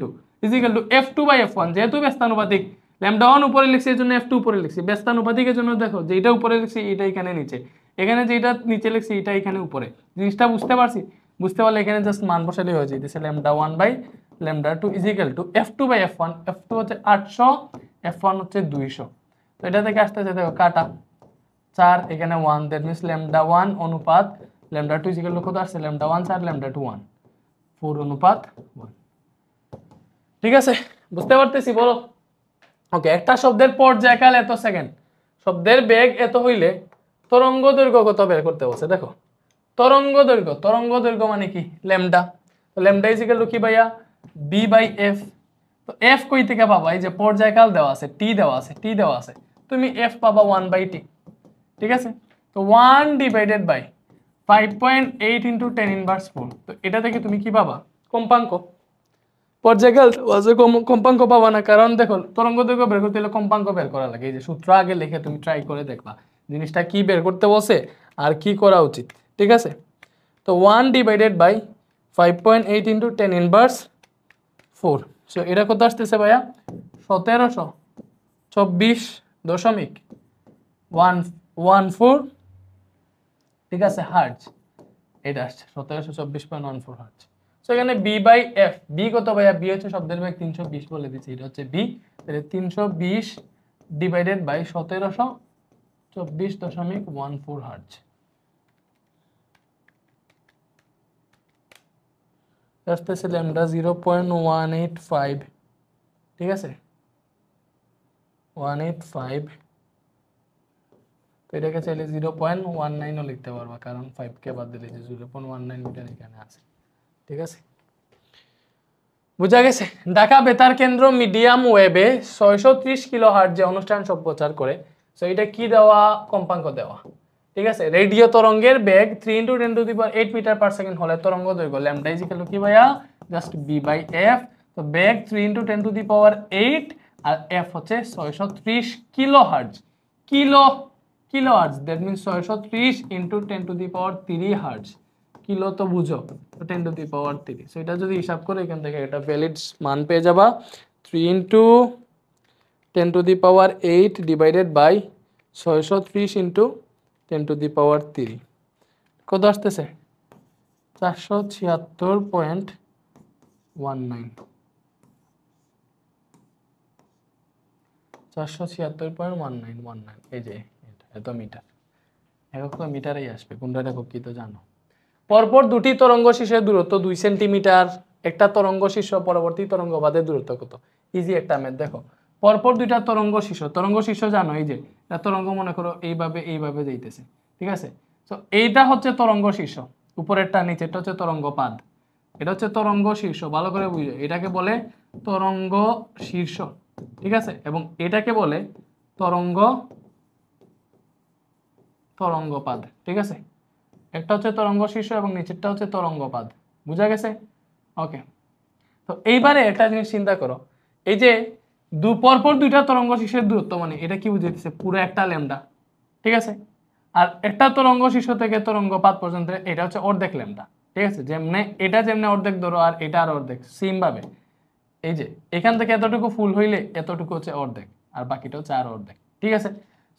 to f2 by f1, যেহেতু ব্যস্তানুপাতিক, ল্যামডা 1 উপরে লিখছি এর জন্য f2 উপরে লিখছি, ব্যস্তানুপাতিকের জন্য দেখো যেটা উপরে লিখছি এটা এখানে নিচে, এখানে যেটা নিচে লিখছি এটা এখানে উপরে। জিনিসটা বুঝতে পারছি, বুঝতে পারলে এখানে জাস্ট মান বসালেই হয়ে যায়, দিছে lambda 1 by lambda 2 is equal to f2 by f1, f2 হচ্ছে 800, f1 হচ্ছে 200। তো এটা থেকে আসতেছে দেখো কাটা 4, এখানে 1, দ্যাট মিন্স ল্যামডা 1 অনুপাত ল্যামডা 2 ইজ ইকুয়াল টু কত আসছে, ল্যামডা 1 4 ল্যামডা 2 1, 4 অনুপাত 1, ঠিক আছে, বুঝতে পারতেছি বলো। ওকে, একটা শব্দের পর্যায়কাল এত সেকেন্ড, শব্দের বেগ এত হইলে তরঙ্গ দৈর্ঘ্য কত বের করতে বলছে, দেখো তরঙ্গ দৈর্ঘ্য মানে কি, ল্যামডা, তো ল্যামডা ইজ ইকুয়াল টু কি ভাইয়া, b বাই f। তো f কই থেকে পাবা, এই যে পর্যায়কাল দেওয়া আছে, t দেওয়া আছে, তুমি f পাবা 1/t, ঠিক আছে। তো 1 ডিভাইডেড বাই 5.8 ইনটু 10 ইনভার্স 4, তো এটা থেকে তুমি কি পাবা, কম্পাঙ্ক। পর্যায়কাল কম্পাঙ্ক পাবা না, কারণ দেখো তরঙ্গ দৈর্ঘ্য বের করতে হলে কম্পাঙ্ক বের করা লাগে, এই যে সূত্র আগে লিখে তুমি ট্রাই করে দেখবা জিনিসটা কি বের করতে বসে আর কি করা উচিত, ঠিক আছে। তো 1 divided by 5.8 into 10 inverse 4, so এটা কত আসতেছে ভাইয়া, 1724.114, ঠিক আছে, হার্জ, এটা আসছে 1724.14 হার্জ। সো এখানে b বাই f, b কত ভাইয়া, b হচ্ছে শব্দের বেগ 320 বলে দিচ্ছি, এটা হচ্ছে b, তাহলে 320 ডিভাইডেড বাই 1724.14 হার্জ, আসতেছে ল্যামডা 0.185, ঠিক আছে, 185, তো এটাকে চাইলে 0.19ও লিখতে পারবা, কারণ 5 কে বাদ দিলে যে 0.19 মিটার এখানে আছে। ঠিক আছে, বুঝা গেছে? ঢাকা বেতার কেন্দ্র মিডিয়াম ওয়েভে 630 কিলোহার্টজে অনুষ্ঠান সম্প্রচার করে। সো এটা কি দেওয়া? কম্পাঙ্ক দেওয়া। ঠিক আছে, রেডিও তরঙ্গের বেগ 3 × 10⁸ মিটার পার সেকেন্ড হলে তরঙ্গ দৈর্ঘ্য ল্যামডা ইজ ইকুয়াল টু কি ভাইয়া? Just B by F. তো বেগ 3 × 10⁸, আর এফ হচ্ছে 630 kilohertz. Kilohertz, that means 630 × 10⁻³ hertz. Kilo তো বুঝো, তো 10⁻³ সো এটা যদি হিসাব করে এখান থেকে এটা ভ্যালিড মান পেয়ে যাবা। 3 × 10⁸ ডিভাইডেড বাই 630 × 10⁻³ কত আসতেছে? 476.19 476.1919 এই যে এত মিটার, একক তো মিটারেই আসবে, কোনটা একক কি তো জানো। পরপর দুটি তরঙ্গ শীর্ষের দূরত্ব 2 সেন্টিমিটার। একটা তরঙ্গ শীর্ষ পরবর্তী তরঙ্গ বাদের দূরত্ব কত? ইজি একটা ম্যাথ। দেখো, পরপর দুইটা তরঙ্গ শীর্ষ জানো, এই যে এটা তরঙ্গ মনে করো এইভাবে যাইতেছে। ঠিক আছে, তো এইটা হচ্ছে তরঙ্গ শীর্ষ, উপরেরটা নিচেরটা হচ্ছে তরঙ্গ পাদ। এটা হচ্ছে তরঙ্গ শীর্ষ, ভালো করে বুঝো, এটাকে বলে তরঙ্গ শীর্ষ। ঠিক আছে, এবং এটাকে বলে তরঙ্গপাদ। ঠিক আছে, একটা হচ্ছে তরঙ্গ শীর্ষ এবং নিচেরটা হচ্ছে তরঙ্গপাদ। বুঝা গেছে? ওকে, তো এইবারে একটা জিনিস চিন্তা করো, এই যে পরপর দুইটা তরঙ্গ শীর্ষের দূরত্ব, মানে এটা কি বুঝাইতেছে? পুরো একটা ল্যামডা। ঠিক আছে, আর একটা তরঙ্গ শীর্ষ থেকে তরঙ্গপাত পর্যন্ত এটা হচ্ছে অর্ধেক ল্যামডা। ঠিক আছে, যেমনে অর্ধেক ধরো আর এটা আর অর্ধেক, সেম ভাবে এই যে এখান থেকে এতটুকু ফুল হইলে এতটুকু হচ্ছে অর্ধেক, আর বাকিটা হচ্ছে আর অর্ধেক। ঠিক আছে,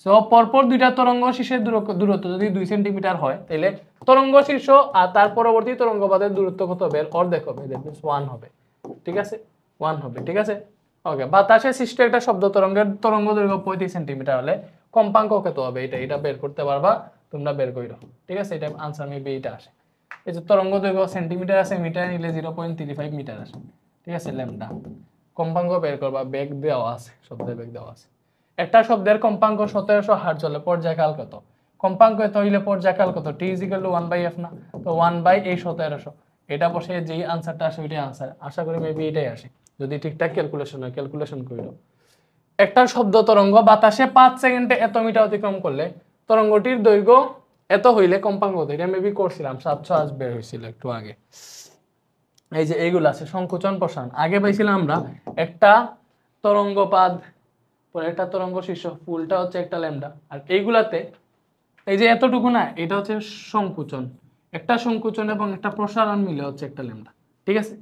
সো পরপর দুইটা তরঙ্গ শীর্ষের দূরত্ব যদি 2 সেন্টিমিটার হয়, তাহলে তরঙ্গ শীর্ষ আর তার পরবর্তী তরঙ্গপাতের দূরত্ব কত হবে? অর্ধেক হবে, দ্যাট মিন্স 1 হবে। ঠিক আছে, 1 হবে। ঠিক আছে, ওকে। বাতাসে সৃষ্ট একটা শব্দ তরঙ্গের তরঙ্গ দৈর্ঘ্য 35 সেন্টিমিটার হলে কম্পাঙ্ক কত হবে? এটা বের করতে পারবা, তোমরা বের কইরো। ঠিক আছে, এটা আনসার মেবি এটা আসে। এই যে তরঙ্গ দৈর্ঘ্য সেন্টিমিটার আছে, মিটার নিলে 0.35 মিটার আসে। ঠিক আছে, ল্যামডা। কম্পাঙ্ক বের করবা, বেগ দেওয়া আছে, শব্দের বেগ দেওয়া আছে। একটা শব্দের কম্পাঙ্ক 1700 হার্টজ হলে পর্যায়কাল কত? কম্পাঙ্ক এত হইলে পর্যায়কাল কত? t = 1/f না? তো 1/1700, এটা বসে যেই আনসারটা আসে ওইটাই আনসার। আশা করি মেবি এটাই আসে, যদি ঠিকঠাক ক্যালকুলেশন হয়। ক্যালকুলেশন কইরো। একটা শব্দ তরঙ্গ বাতাসে 5 সেকেন্ডে এত মিটার অতিক্রম করলে তরঙ্গটির দৈর্ঘ্য এত হইলে কম্পাঙ্ক কত? এটা মেবি করছিলাম, 700 আজ বের হয়েছিল একটু আগে। এই যে এইগুলো আছে সংকোচন প্রসারণ। আগে পাইছিলাম আমরা একটা তরঙ্গপাদ, পরে একটা তরঙ্গ শীর্ষ, ফুলটা হচ্ছে একটা ল্যামডা, আর এইগুলাতে এই যে এতটুকু না, এটা হচ্ছে সংকোচন। একটা সংকোচন এবং একটা প্রসারণ মিলে হচ্ছে একটা ল্যামডা। ঠিক আছে,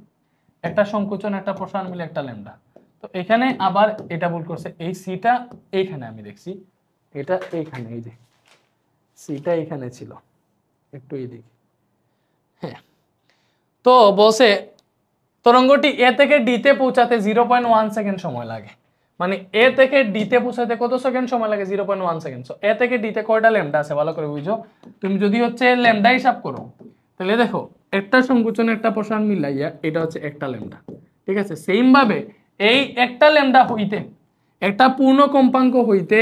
একটা সংকোচন একটা প্রসারণ মিলে একটা ল্যামডা। তো এখানে আবার এটা ভুল করছে, এই সিটা এইখানে আমি দেখছি, এটা এইখানে, এই যে সিটা এইখানে ছিল, একটু এইদিকে। হ্যাঁ, তো বলছে তরঙ্গটি এ থেকে ডিতে পৌঁছাতে 0.1 সেকেন্ড সময় লাগে। মানে এ থেকে ডিতে পৌঁছাতে কত সেকেন্ড সময় লাগে? 0.1 সেকেন্ড। সো এ থেকে ডিতে কয়টা ল্যামডা আছে ভালো করে বুঝো। তুমি যদি হচ্ছে ল্যামডা হিসাব করো, তাহলে দেখো একটা সংকোচন একটা প্রসারণ মিলাইয়া এটা হচ্ছে একটা ল্যামডা। ঠিক আছে, সেম ভাবে এই একটা ল্যামডা হইতে, একটা পূর্ণ কম্পাঙ্ক হইতে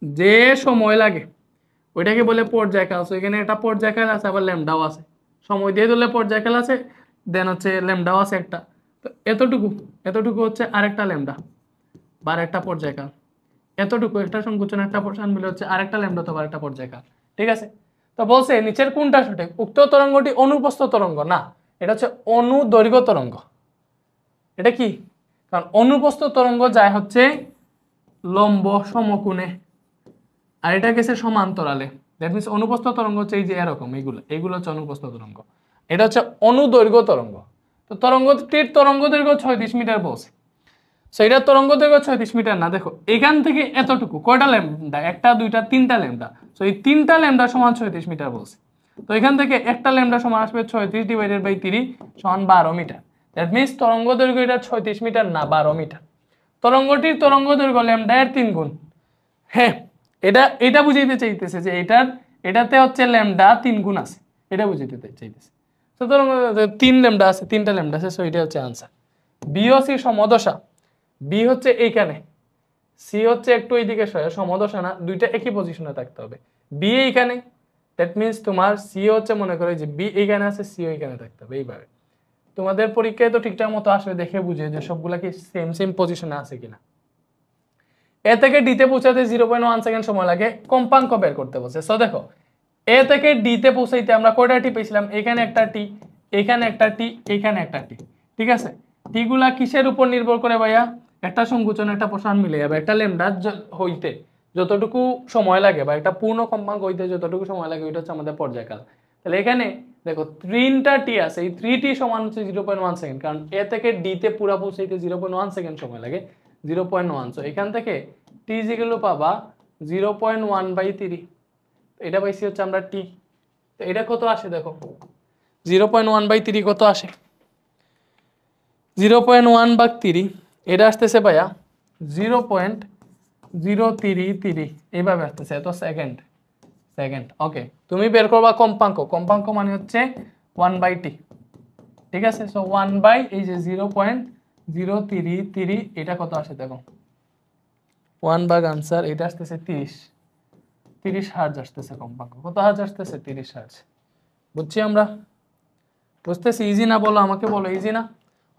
যে সময় লাগে ওইটাকে বলে পর্যায়কাল। সো এখানে একটা পর্যায়কাল আছে, আবার ল্যামডাও আছে। সময় দিয়ে দিলে পর্যায়কাল আছে, দেন হচ্ছে ল্যামডাও আছে একটা। তো এতটুকু হচ্ছে আরেকটা ল্যামডা বা আরেকটা পর্যায়কাল। এতটুকু একটা সংকোচন একটা প্রসারণ মিলে হচ্ছে আরেকটা ল্যামডা তো আরেকটা পর্যায়কাল। ঠিক আছে, তো বলছে নিচের কোনটা সঠিক? উক্ত তরঙ্গটি অনুপ্রস্থ তরঙ্গ না, এটা হচ্ছে অনুদৈর্ঘ্য তরঙ্গ। এটা কি? কারণ অনুপ্রস্থ তরঙ্গ যায় হচ্ছে লম্ব সমকোণে, আর এটা গেছে সমান্তরালে। দ্যাট মিন্স অনুপ্রস্থ তরঙ্গ হচ্ছে এই যে এরকম, এইগুলো হচ্ছে অনুপ্রস্থ তরঙ্গ। এটা হচ্ছে অনুদৈর্ঘ্য তরঙ্গ। তো তরঙ্গটির তরঙ্গ দৈর্ঘ্য 36 মিটার বলছে। সো এটা তরঙ্গ দৈর্ঘ্য 36 মিটার না, দেখো এখান থেকে এতটুকু কয়টা ল্যামডা? একটা দুইটা তিনটা ল্যামডা। সো এই তিনটা ল্যামডা সমান 36 মিটার বলছে। তো এখান থেকে একটা ল্যামডা সমান আসবে 36 ডিভাইডেড বাই 3 সমান 12 মিটার। দ্যাট মিন্স তরঙ্গ দৈর্ঘ্য এটা 36 মিটার না, 12 মিটার। তরঙ্গটির তরঙ্গ দৈর্ঘ্য ল্যামডা এর 3 গুণ। হ্যাঁ, এটা বুঝাইতে চাইতেছে যে এটাতে হচ্ছে ল্যামডা 3 গুণ আছে, এটা বুঝাইতে চাইতেছে। তো তরঙ্গ 3 ল্যামডা আছে, 3টা ল্যামডা আছে, সো এটা হচ্ছে আনসার। বি ও সি সমদশা, বি হচ্ছে এইখানে, সি হচ্ছে একটু এইদিকে সরে সমদশা না, দুইটা একই পজিশনে থাকতে হবে। বি এইখানে, দ্যাট মিনস তোমার সি হচ্ছে মনে করো যে বি এইখানে আছে, সি এইখানে থাকতে হবে। এইভাবে তোমাদের পরীক্ষায় তো ঠিকঠাক মতো আসলে দেখে বুঝে যে সবগুলা কি সেম সেম পজিশনে আছে কিনা। এ থেকে ডিতে পৌঁছাতে 0.1 সেকেন্ড সময় লাগে, কম্পাঙ্ক বের করতে বলছে। সো দেখো এ থেকে ডিতে পৌঁছাইতে আমরা কয়টা টি পেয়েছিলাম, এখানে একটা টি, এখানে একটা টি, এখানে একটা টি, ঠিক আছে। টি গুলা কিসের উপর নির্ভর করে ভাইয়া, একটা সংকোচন একটা প্রসারণ মিলে যাবে, একটা ল্যামডা হইতে যতটুকু সময় লাগে বা একটা পূর্ণ কম্পাঙ্ক হইতে যতটুকু সময় লাগে ওইটা হচ্ছে আমাদের পর্যায়কাল। তাহলে এখানে দেখো 3টা টি আছে, এই 3টি সমান হচ্ছে 0.1 সেকেন্ড, কারণ এ থেকে ডিতে পুরা পৌঁছাইতে 0.1 সেকেন্ড সময় লাগে, 0.1। সো এখান থেকে টি যেগুলো পাবা 0.1/3, এটা পাইছি হচ্ছে আমরা টি। তো এটা কত আসে দেখো, 0.1/3 কত আসে, 0.1/3 এটা আসতেছে ভাইয়া 0.033 এইভাবে আসতেছে, এত সেকেন্ড। ওকে, তুমি বের করবা কম্পাঙ্ক, কম্পাঙ্ক মানে হচ্ছে 1/t, ঠিক আছে। সো 1 এই যে 0.033 এটা কত আসে দেখো, 1 আনসার এটা আসতেছে 30 হার্জ আসতেছে কম্পাঙ্ক। কত হার্জ আসতেছে, 30 হার্জ। বুঝছি আমরা, বুঝতেছি? ইজি না বলো, আমাকে বলো ইজি না?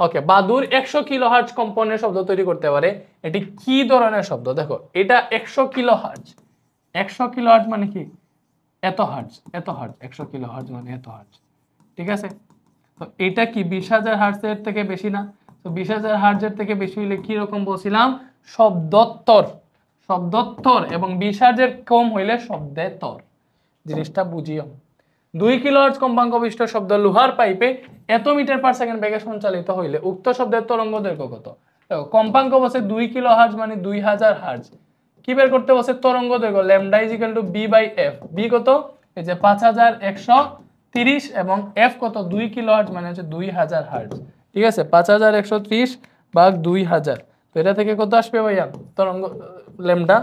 ওকে, বাদুর 100 কিলোহার্জ কম্পনের শব্দ তৈরি করতে পারে, এটি কি ধরনের শব্দ? দেখো এটা 100 কিলোহার্জ, 100 কিলোহার্জ মানে কি, এত হার্জ, 100 কিলোহার্জ মানে এত হার্জ, ঠিক আছে। তো এটা কি 20,000 হার্জের থেকে বেশি না? তো 20,000 হার্জের থেকে বেশি হলে কি রকম বলছিলাম, শব্দোত্তর, এবং 20 হার্জের কম হইলে শব্দেতর। জিনিসটা বুঝিও। 2 কিলোহার্জ কম্পাঙ্ক বিশিষ্ট শব্দ লোহার পাইপে এত মিটার পার সেকেন্ড বেগে সঞ্চালিত হইলে উক্ত শব্দের তরঙ্গ দৈর্ঘ্য কত? দেখো কম্পাঙ্ক বসে 2 কিলোহার্জ মানে 2000 হার্জ। কি বের করতে বসে, তরঙ্গ দৈর্ঘ্য lambda is equal to B by F. B কত, এই যে 5130, এবং এফ কত, 2 কিলোহার্জ মানে হচ্ছে 2000 হার্জ, ঠিক আছে। 5130 ভাগ 2000, তো এটা থেকে কত আসবে ভাইয়া, তরঙ্গ ল্যামডা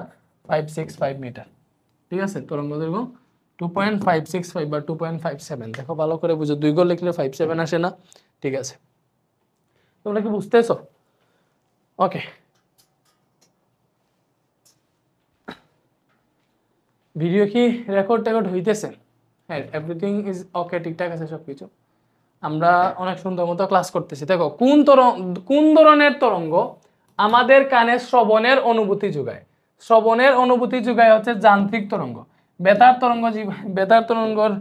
565 মিটার, ঠিক আছে। তরঙ্গ দৈর্ঘ্য 2.565 বা 2.57। দেখো ভালো করে বুঝো, 2 ঘর লিখলে 57 আসে না, ঠিক আছে। তোমরা কি বুঝতেছো? ওকে, ভিডিও কি রেকর্ড হইতেছে? হ্যাঁ, এভরিথিং ইজ ওকে, ঠিকঠাক আছে সবকিছু। আমরা অনেক সুন্দর মতো ক্লাস করতেছি। দেখো কোন ধরনের তরঙ্গ আমাদের কানে শ্রবণের অনুভূতি যোগায়? শ্রবণের অনুভূতি যোগায় হচ্ছে যান্ত্রিক তরঙ্গ। বেতার তরঙ্গর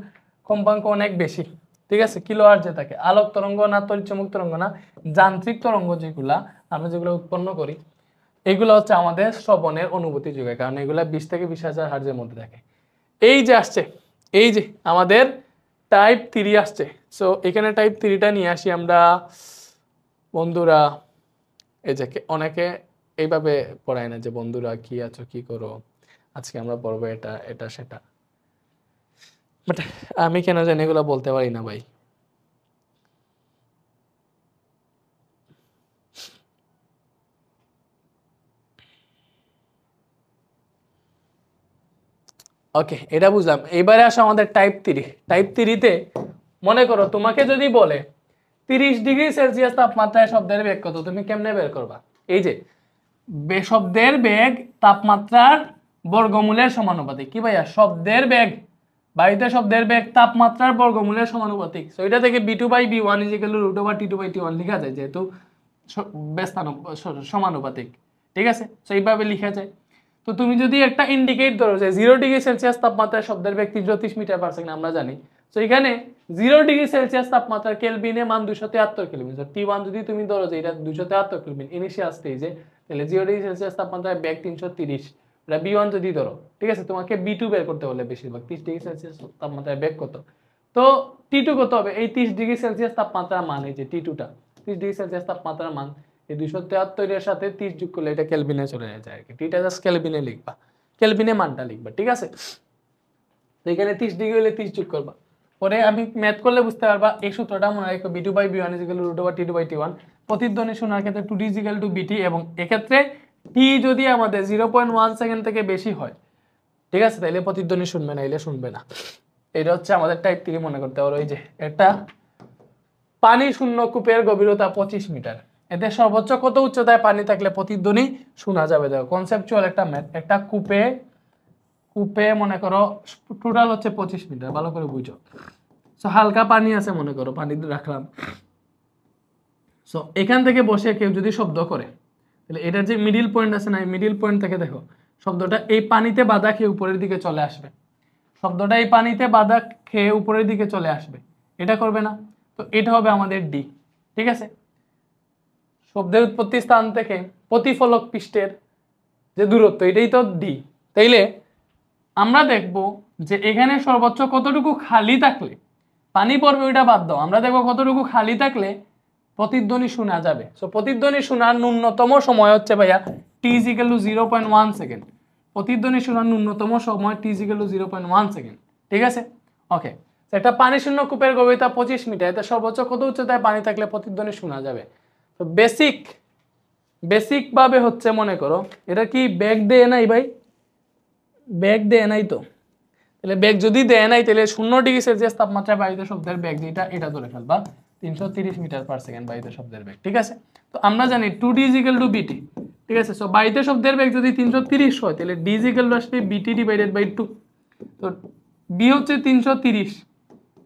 কম্পাঙ্ক অনেক বেশি, ঠিক আছে, কিলোহার্জে থাকে। আলোক তরঙ্গ না, তড়িৎচুম্বক তরঙ্গ না, যান্ত্রিক তরঙ্গ যেগুলো আমরা উৎপন্ন করি এগুলো হচ্ছে আমাদের শ্রবণের অনুভূতি যোগায়, কারণ এগুলা 20 থেকে 20,000 হার্জের মধ্যে থাকে। এই যে আসছে, এই যে আমাদের টাইপ 3 আসছে। সো এখানে টাইপ 3টা নিয়ে আসি আমরা বন্ধুরা। এই যে অনেকে এইভাবে পড়ায় না যে বন্ধুরা কি আছো, কি করো, আজকে আমরা পড়বো এটা এটা সেটা, বাট আমি কেন জানি এগুলো বলতে পারি না ভাই। ওকে, এটা বুঝলাম। এবারে আসো আমাদের টাইপ 3। টাইপ 3তে মনে করো তোমাকে যদি বলে 30 ডিগ্রি সেলসিয়াস তাপমাত্রায় শব্দের বেগ কত, তুমি কেমনে বের করবা? এই যে শব্দের বেগ তাপমাত্রার বর্গমূলের সমানুপাতিক। কি ভাইয়া, শব্দের বেগ, বায়ুতে শব্দের বেগ তাপমাত্রার বর্গমূলের সমানুপাতিক। সো এটা থেকে b2/b1 √t2/t1 লেখা যায়, যেহেতু সমানুপাতিক, ঠিক আছে। সো এইভাবে লেখা যায়। তো তুমি যদি একটা ইন্ডিকেট ধরো যে 0 ডিগ্রি সেলসিয়াস তাপমাত্রায় শব্দের বেগ 330 মিটার পার সেকেন্ড, আমরা জানি। তো এখানে 0 ডিগ্রি সেলসিয়াস তাপমাত্রার কেলভিনে মান 273 কেলভিন। T1 যদি তুমি ধরো যে এটা 273 কেলভিন ইনিশিয়াল স্টেজে, তাহলে 0 ডিগ্রি সেলসিয়াস তাপমাত্রায় বেগ 330, এটা B1 যদি ধরো, ঠিক আছে। তোমাকে B2 বের করতে বলে বেশিরভাগ, 30 ডিগ্রি সেলসিয়াস তাপমাত্রায় বেগ কত। তো T2 কত হবে, এই 30 ডিগ্রি সেলসিয়াস তাপমাত্রার মান, এই যে T2টা 30 ডিগ্রি সেলসিয়াস তাপমাত্রার মান, এই 273 এর সাথে 30 যোগ করলে এটা কেলভিনে চলে যায় আর কি। টিটা জাস্ট কেলভিনে লিখবা, কেলভিনে মানটা লিখবা, ঠিক আছে। তো এখানে 30 ডিগ্রি হলে 30 যোগ করবা, পরে আমি ম্যাথ করলে বুঝতে পারবা। এই সূত্রটা মনে রাখো, b2/b1 √t2/t1। প্রতিধ্বনি শোনার ক্ষেত্রে 2t = bt, এবং এক্ষেত্রে t যদি আমাদের 0.1 সেকেন্ড থেকে বেশি হয়, ঠিক আছে, তাইলে প্রতিধ্বনি শুনবে না, এলে শুনবে না। এটা হচ্ছে আমাদের টাইপ 3 মনে করতে পারো। এই যে একটা পানি শূন্য কূপের গভীরতা 25 মিটার, এতে সর্বোচ্চ কত উচ্চতায় পানি থাকলে প্রতিধ্বনি শোনা যাবে? দেখো কনসেপচুয়াল একটা ম্যাথ। একটা কূপে মনে করো টোটাল হচ্ছে 25 মিটার, ভালো করে বুঝো। সো হালকা পানি আছে মনে করো, পানি রাখলাম। সো এখান থেকে বসে কেউ যদি শব্দ করে, তাহলে এটার যে মিডিল পয়েন্ট আছে না, এই মিডিল পয়েন্ট থেকে দেখো শব্দটা এই পানিতে বাধা খেয়ে উপরের দিকে চলে আসবে। শব্দটা এই পানিতে বাধা খেয়ে উপরের দিকে চলে আসবে, এটা করবে না? তো এটা হবে আমাদের ডি, ঠিক আছে। শব্দের উৎপত্তি স্থান থেকে প্রতিফলক পৃষ্ঠের যে দূরত্ব, এটাই তো ডি। তাইলে আমরা দেখব যে এখানে সর্বোচ্চ কতটুকু খালি থাকলে পানি পড়বে, ওইটা বাদ দাও, আমরা দেখবো কতটুকু খালি থাকলে প্রতিধ্বনি শোনা যাবে। সো প্রতিধ্বনি শোনার ন্যূনতম সময় হচ্ছে ভাইয়া টি ইজ ইকুয়াল টু 0.1 সেকেন্ড। প্রতিধ্বনি শোনার ন্যূনতম সময় টি ইজ ইকুয়াল টু 0.1 সেকেন্ড, ঠিক আছে। ওকে, একটা পানি শূন্য কূপের গভীরতা 25 মিটার, এতে সর্বোচ্চ কত উচ্চতায় পানি থাকলে প্রতিধ্বনি শোনা যাবে? তো বেসিক ভাবে হচ্ছে মনে করো এটা কি ব্যাগ দেয় নাই ভাই? ব্যাগ দেয় নাই তো। তাহলে ব্যাগ যদি দেয় নাই তাহলে 0 ডিগ্রি সেলসিয়াস তাপমাত্রায় বায়ুতে শব্দের বেগ যেটা, এটা ধরে ফেলবা 330 মিটার পার সেকেন্ড বায়ুতে শব্দের বেগ, ঠিক আছে। তো আমরা জানি 2d = bt, ঠিক আছে। সো বায়ুতে শব্দের বেগ যদি 330 হয় তাহলে d = আসবে bt / 2। তো b হচ্ছে 330,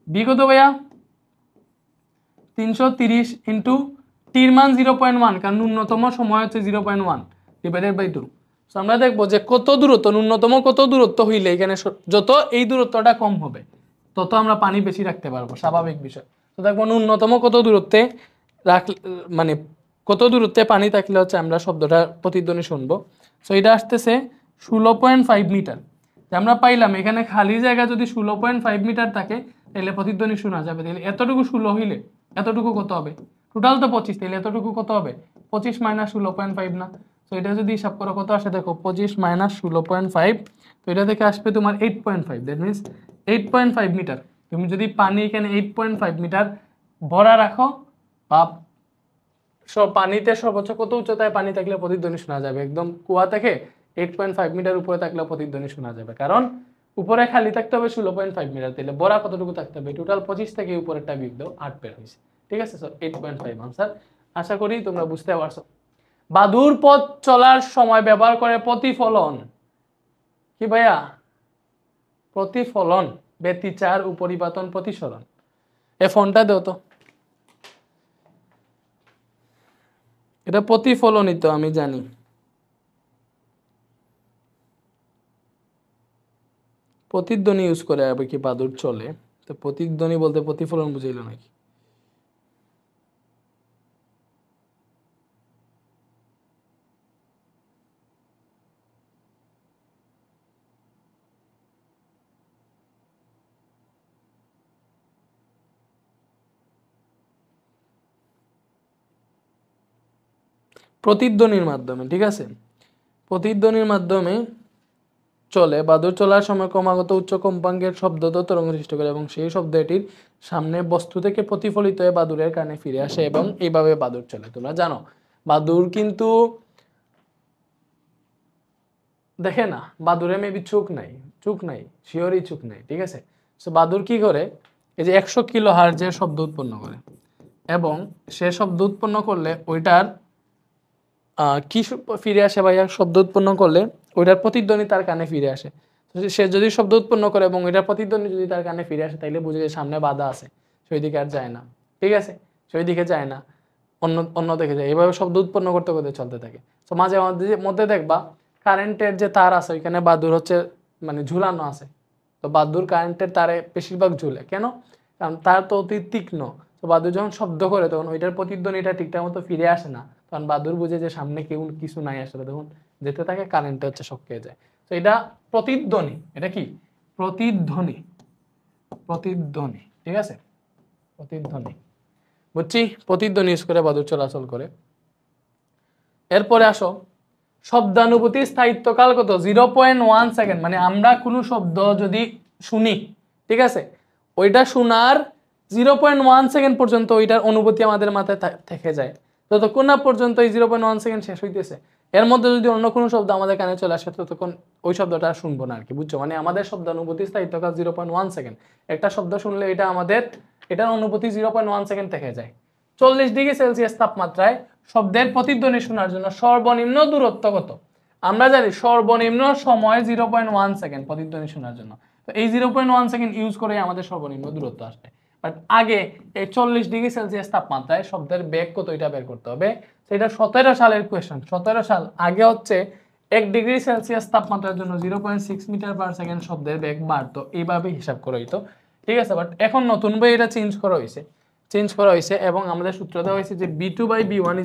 b কত ভাইয়া? 330 ইন্টু টির মান 0.1, কারণ ন্যূনতম সময় হচ্ছে 0.1 / 2। সো আমরা দেখবো যে কত দূরত্ব, ন্যূনতম কত দূরত্ব হইলে এখানে যত এই দূরত্বটা কম হবে তত আমরা পানি বেশি রাখতে পারবো, স্বাভাবিক বিষয়। তো দেখবো ন্যূনতম কত দূরত্বে রাখলে, মানে কত দূরত্বে পানি থাকলে হচ্ছে আমরা শব্দটা প্রতিধ্বনি শুনবো। সো এটা আসতেছে 16.5 মিটার। আমরা পাইলাম এখানে খালি জায়গা যদি 16.5 মিটার থাকে তাহলে প্রতিধ্বনি শোনা যাবে। তাহলে এতটুকু 16 হইলে এতটুকু কত হবে? টোটাল তো 25, তাহলে এতটুকু কত হবে? 25 - 16.5 না? তো এটা যদি হিসাব করো কত আসে দেখো, 25 - 16.5, তো এটা থেকে আসবে তোমার 8.5। That means 8.5 metre. তুমি যদি পানি এখানে 8.5 মিটার ভরা রাখো, বা পানিতে সর্বোচ্চ কত উচ্চতায় পানি থাকলে প্রতিধ্বনি শোনা যাবে? একদম কুয়া থেকে 8.5 মিটার উপরে থাকলে প্রতিধ্বনি শোনা যাবে, কারণ উপরে খালি থাকতে হবে 16.5 মিটার। তাহলে বড়া কতটুকু থাকতে হবে? টোটাল 25 থেকে উপরেরটা বিয়োগ দাও, 8 বের হয়েছে, ঠিক আছে। So 8.5 answer. আশা করি তোমরা বুঝতে পারছো। বাদুর পথ চলার সময় ব্যবহার করে প্রতিফলন, কি ভাইয়া? প্রতিফলন, ব্যতিচার, উপরিপাতন, প্রতিসরণ। এ ফোনটা দাও তো, এটা প্রতিফলনই তো, আমি জানি। প্রতিধ্বনি ইউজ করে আবার কি বাদুর চলে? তো প্রতিধ্বনি বলতে প্রতিফলন বুঝাইল নাকি? প্রতিধ্বনির মাধ্যমে, ঠিক আছে। প্রতিধ্বনির মাধ্যমে চলে। বাদুর চলার সময় ক্রমাগত উচ্চ কম্পাঙ্কের শব্দ তরঙ্গ সৃষ্টি করে এবং সেই শব্দ এটির সামনে বস্তু থেকে প্রতিফলিত হয়ে বাদুরের কানে ফিরে আসে এবং এইভাবে বাদুর চলে। তোমরা জানো বাদুর কিন্তু দেখে না, বাদুরে মেবি চোখ নাই, শিওরই চোখ নাই, ঠিক আছে। সো বাদুর কি করে, এই যে 100 কিলো হার্টজের শব্দ উৎপন্ন করে, এবং সে শব্দ উৎপন্ন করলে ওইটার কি ফিরে আসে ভাইয়া? শব্দ উৎপন্ন করলে ওইটার প্রতিধ্বনি তার কানে ফিরে আসে। সে যদি শব্দ উৎপন্ন করে এবং ওইটার প্রতিধ্বনি যদি তার কানে ফিরে আসে, তাইলে বুঝে যে সামনে বাধা আছে, সেই দিকে আর যায় না, ঠিক আছে। সেই দিকে যায় না, অন্য দিকে যায়। এভাবে শব্দ উৎপন্ন করতে করতে চলতে থাকে। তো মাঝে মধ্যে দেখবা কারেন্টের যে তার আছে ওইখানে বাদুর হচ্ছে মানে ঝুলানো আছে। তো বাদুর কারেন্টের তারে বেশিরভাগ ঝুলে, কেন? কারণ তার তো অতি তীক্ষ্ণ। তো বাদুর যখন শব্দ করে তখন ওইটার প্রতিধ্বনিটা ঠিকঠাক মতো ফিরে আসে না, তখন বাদুর বুঝে যে সামনে কেউ কিছু নাই আসলে, তখন যেতে থাকে, কারেন্টটা হচ্ছে শক খেয়ে যায়। তো এটা প্রতিধ্বনি। এটা কি? প্রতিধ্বনি, ঠিক আছে, প্রতিধ্বনি। বুঝছি? প্রতিধ্বনি ইউজ করে বাদুর চলাচল করে। এরপরে আসো, শব্দানুভূতির স্থায়িত্বকাল কত? 0.1 সেকেন্ড। মানে আমরা কোনো শব্দ যদি শুনি, ঠিক আছে, ওইটা শোনার 0.1 সেকেন্ড পর্যন্ত ওইটার অনুভূতি আমাদের মাথায় থেকে যায়। ততক্ষণ না পর্যন্ত এই 0.1 সেকেন্ড শেষ হইতেছে, এর মধ্যে যদি অন্য কোনো শব্দ আমাদের কানে চলে আসে ততক্ষণ ওই শব্দটা আর শুনবো না আর কি, বুঝছো? মানে আমাদের শব্দানুভূতির স্থায়িত্বকাল 0.1 সেকেন্ড। একটা শব্দ শুনলে এটার অনুভূতি 0.1 সেকেন্ড থেকে যায়। 40 ডিগ্রি সেলসিয়াস তাপমাত্রায় শব্দের প্রতিধ্বনি শোনার জন্য সর্বনিম্ন দূরত্ব কত? আমরা জানি সর্বনিম্ন সময় 0.1 সেকেন্ড প্রতিধ্বনি শোনার জন্য। তো এই 0.1 সেকেন্ড ইউজ করে আমাদের সর্বনিম্ন দূরত্ব আসবে। বাট আগে এই 40 ডিগ্রি সেলসিয়াস তাপমাত্রায় শব্দের বেগ কত এটা বের করতে হবে। সেটা 17 সালের কোয়েশ্চেন। 17 সাল আগে হচ্ছে 1 ডিগ্রি সেলসিয়াস তাপমাত্রার জন্য 0.6 মিটার পার সেকেন্ড শব্দের বেগ বাড়তো, এইভাবে হিসাব করা হইতো। ঠিক আছে, বাট এখন নতুন বই এটা চেঞ্জ করা হয়েছে এবং আমাদের সূত্র দেওয়া হয়েছে যে b2/b1 =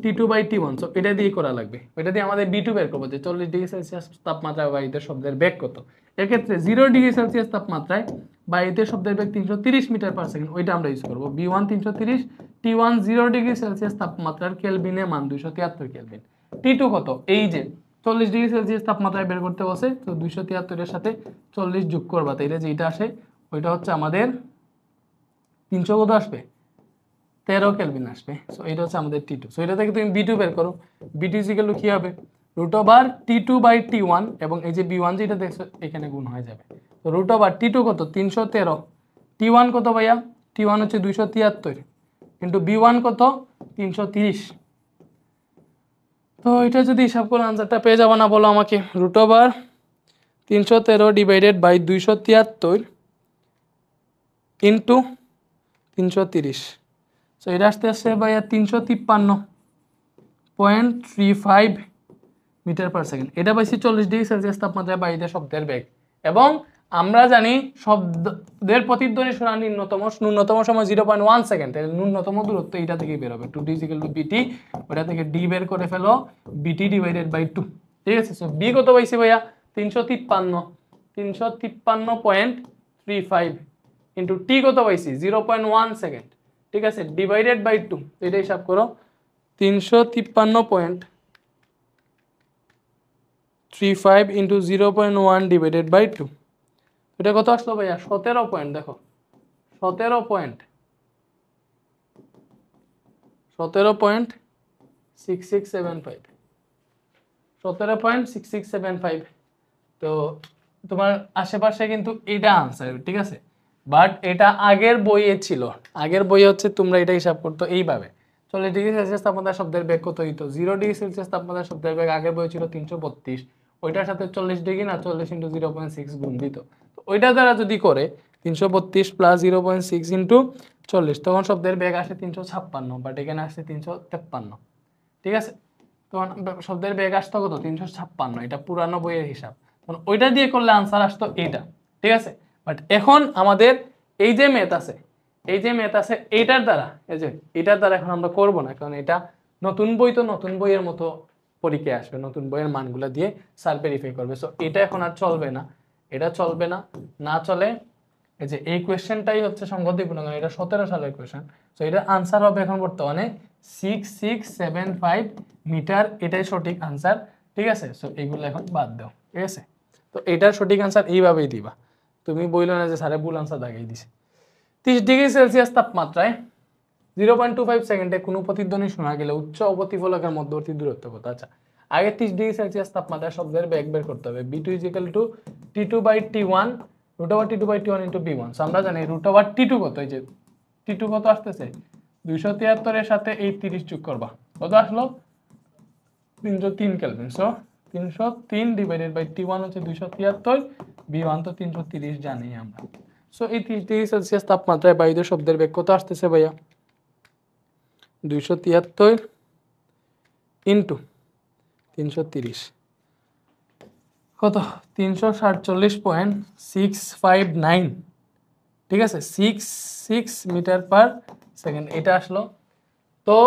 √t2/t1। সো এটা দিয়ে করা লাগবে, এটা দিয়ে আমাদের b2 বের করবো যে 40 ডিগ্রি সেলসিয়াস তাপমাত্রায় বায়ুতে শব্দের বেগ কত। এক্ষেত্রে 0 ডিগ্রি সেলসিয়াস তাপমাত্রায় বায়ুতে শব্দের বেগ 330 মিটার পার সেকেন্ড, ওইটা আমরা ইউজ করবো। b1 330, t1 0 ডিগ্রি সেলসিয়াস তাপমাত্রার কেলভিনে মান 273 কেলভিন। t2 কত? এই যে 40 ডিগ্রি সেলসিয়াস তাপমাত্রায় বের করতে বসে, তো 273 এর সাথে 40 যোগ করবা, তাইলে যেটা আসে ওইটা হচ্ছে আমাদের 300 কত আসবে? 13 কেলভিন আসবে। সো এটা হচ্ছে আমাদের t2। সো এটা থেকে তুমি b2 বের করো। b2 = কি হবে? √t2/t1 এবং এই যে b1 যেটা দেখছো এখানে গুণ হয়ে যাবে। তো √t2 কত? 313। t1 কত ভাইয়া? t1 হচ্ছে 273 ইনটু b1 কত? 330। তো এটা যদি হিসাব করে আনসারটা পেয়ে যাবো না বলো আমাকে? √313 ডিভাইডেড বাই 273 ইনটু 330। সো এটা আসছে ভাইয়া 353.35 মিটার পার সেকেন্ড। এটা পাইছি 40 ডিগ্রি সেলসিয়াস তাপমাত্রায় বায়ুতে শব্দের বেগ। এবং আমরা জানি শব্দের প্রতিধ্বনি শোনার ন্যূনতম সময় 0.1 সেকেন্ড। ন্যূনতম দূরত্ব এটা থেকেই বের হবে। 2t = bt, ওটা থেকে d বের করে ফেলো, bt ডিভাইডেড বাই 2। ঠিক আছে, সো b কত পাইছি ভাইয়া? 353.35 ইনটু t কত পাইছি? 0.1 সেকেন্ড। ঠিক আছে, ডিভাইডেড বাই 2, এটা হিসাব করো। 353.35 ইনটু 0.1 ডিভাইডেড বাই 2, এটা কত আসলো ভাইয়া? 17 পয়েন্ট। দেখো 17.6675, 17.6675। তো তোমার আশেপাশে কিন্তু এটা আনসার, ঠিক আছে, বাট এটা আগের বইয়ে ছিল। আগের বইয়ে হচ্ছে তোমরা এটা হিসাব করতো এইভাবে। 40 ডিগ্রি সেলসিয়াস তাপমাত্রায় শব্দের বেগ কত হইতো? 0 ডিগ্রি সেলসিয়াস তাপমাত্রায় শব্দের বেগ আগের বই ছিল 332, ওইটার সাথে 40 ডিগ্রি না 40 ইন্টু 0.6 গুণ দিত। তো ওইটা দ্বারা যদি করে 332 প্লাস 0.6 ইন্টু 40, তখন শব্দের বেগ আসে 356, বাট এখানে আসছে 353। ঠিক আছে, তখন শব্দের বেগ আসতো কত? 356। এটা পুরানো বইয়ের হিসাব, তখন ওইটা দিয়ে করলে আনসার আসতো এইটা। ঠিক আছে, বাট এখন আমাদের এই যে ম্যাথ আছে এইটার দ্বারা, এটার দ্বারা এখন আমরা করব না, কারণ এটা নতুন বই, তো নতুন বইয়ের মতো পরীক্ষায় আসবে, নতুন বইয়ের মানগুলো দিয়ে স্যার ভেরিফাই করবে। সো এটা এখন আর চলবে না, এটা চলবে না। না চলে এই যে এই কোয়েশ্চেনটাই হচ্ছে সংগতিপূর্ণ, কারণ এটা 17 সালের কোয়েশ্চেন। সো এটার আনসার হবে এখন বর্তমানে 6675 মিটার, এটাই সঠিক আনসার। ঠিক আছে, সো এইগুলো এখন বাদ দাও। ঠিক আছে, তো এটার সঠিক আনসার এইভাবেই দিবা, তুমি বললো না যে স্যারে ভুল আনসার দাগিয়ে দিছে। 30 ডিগ্রি সেলসিয়াস তাপমাত্রায় 0.25 সেকেন্ডে কোনো প্রতিধ্বনি শোনা গেলে উচ্চ ও প্রতিফলকের মধ্যবর্তী দূরত্ব কত? আচ্ছা, আগে 30 ডিগ্রি সেলসিয়াস তাপমাত্রায় শব্দের বেগ বের করতে হবে। b2 = t2/t1 √t2/t1 into b1। So আমরা জানি √t2 কত? এই যে t2 কত আসতেছে? 273 এর সাথে এই 30 যোগ করবা, কত আসলো? 303 kelvin. So 303 divided by t1 হচ্ছে 273, b1 তো 330 জানি আমরা। সো এই 30 ডিগ্রি সেলসিয়াস তাপমাত্রায় বায়ুতে শব্দের বেগ কত আসতেছে ভাইয়া? 273 ইন্টু 330 কত? 347.659। ঠিক আছে, 66 মিটার পার সেকেন্ড এটা আসলো। তো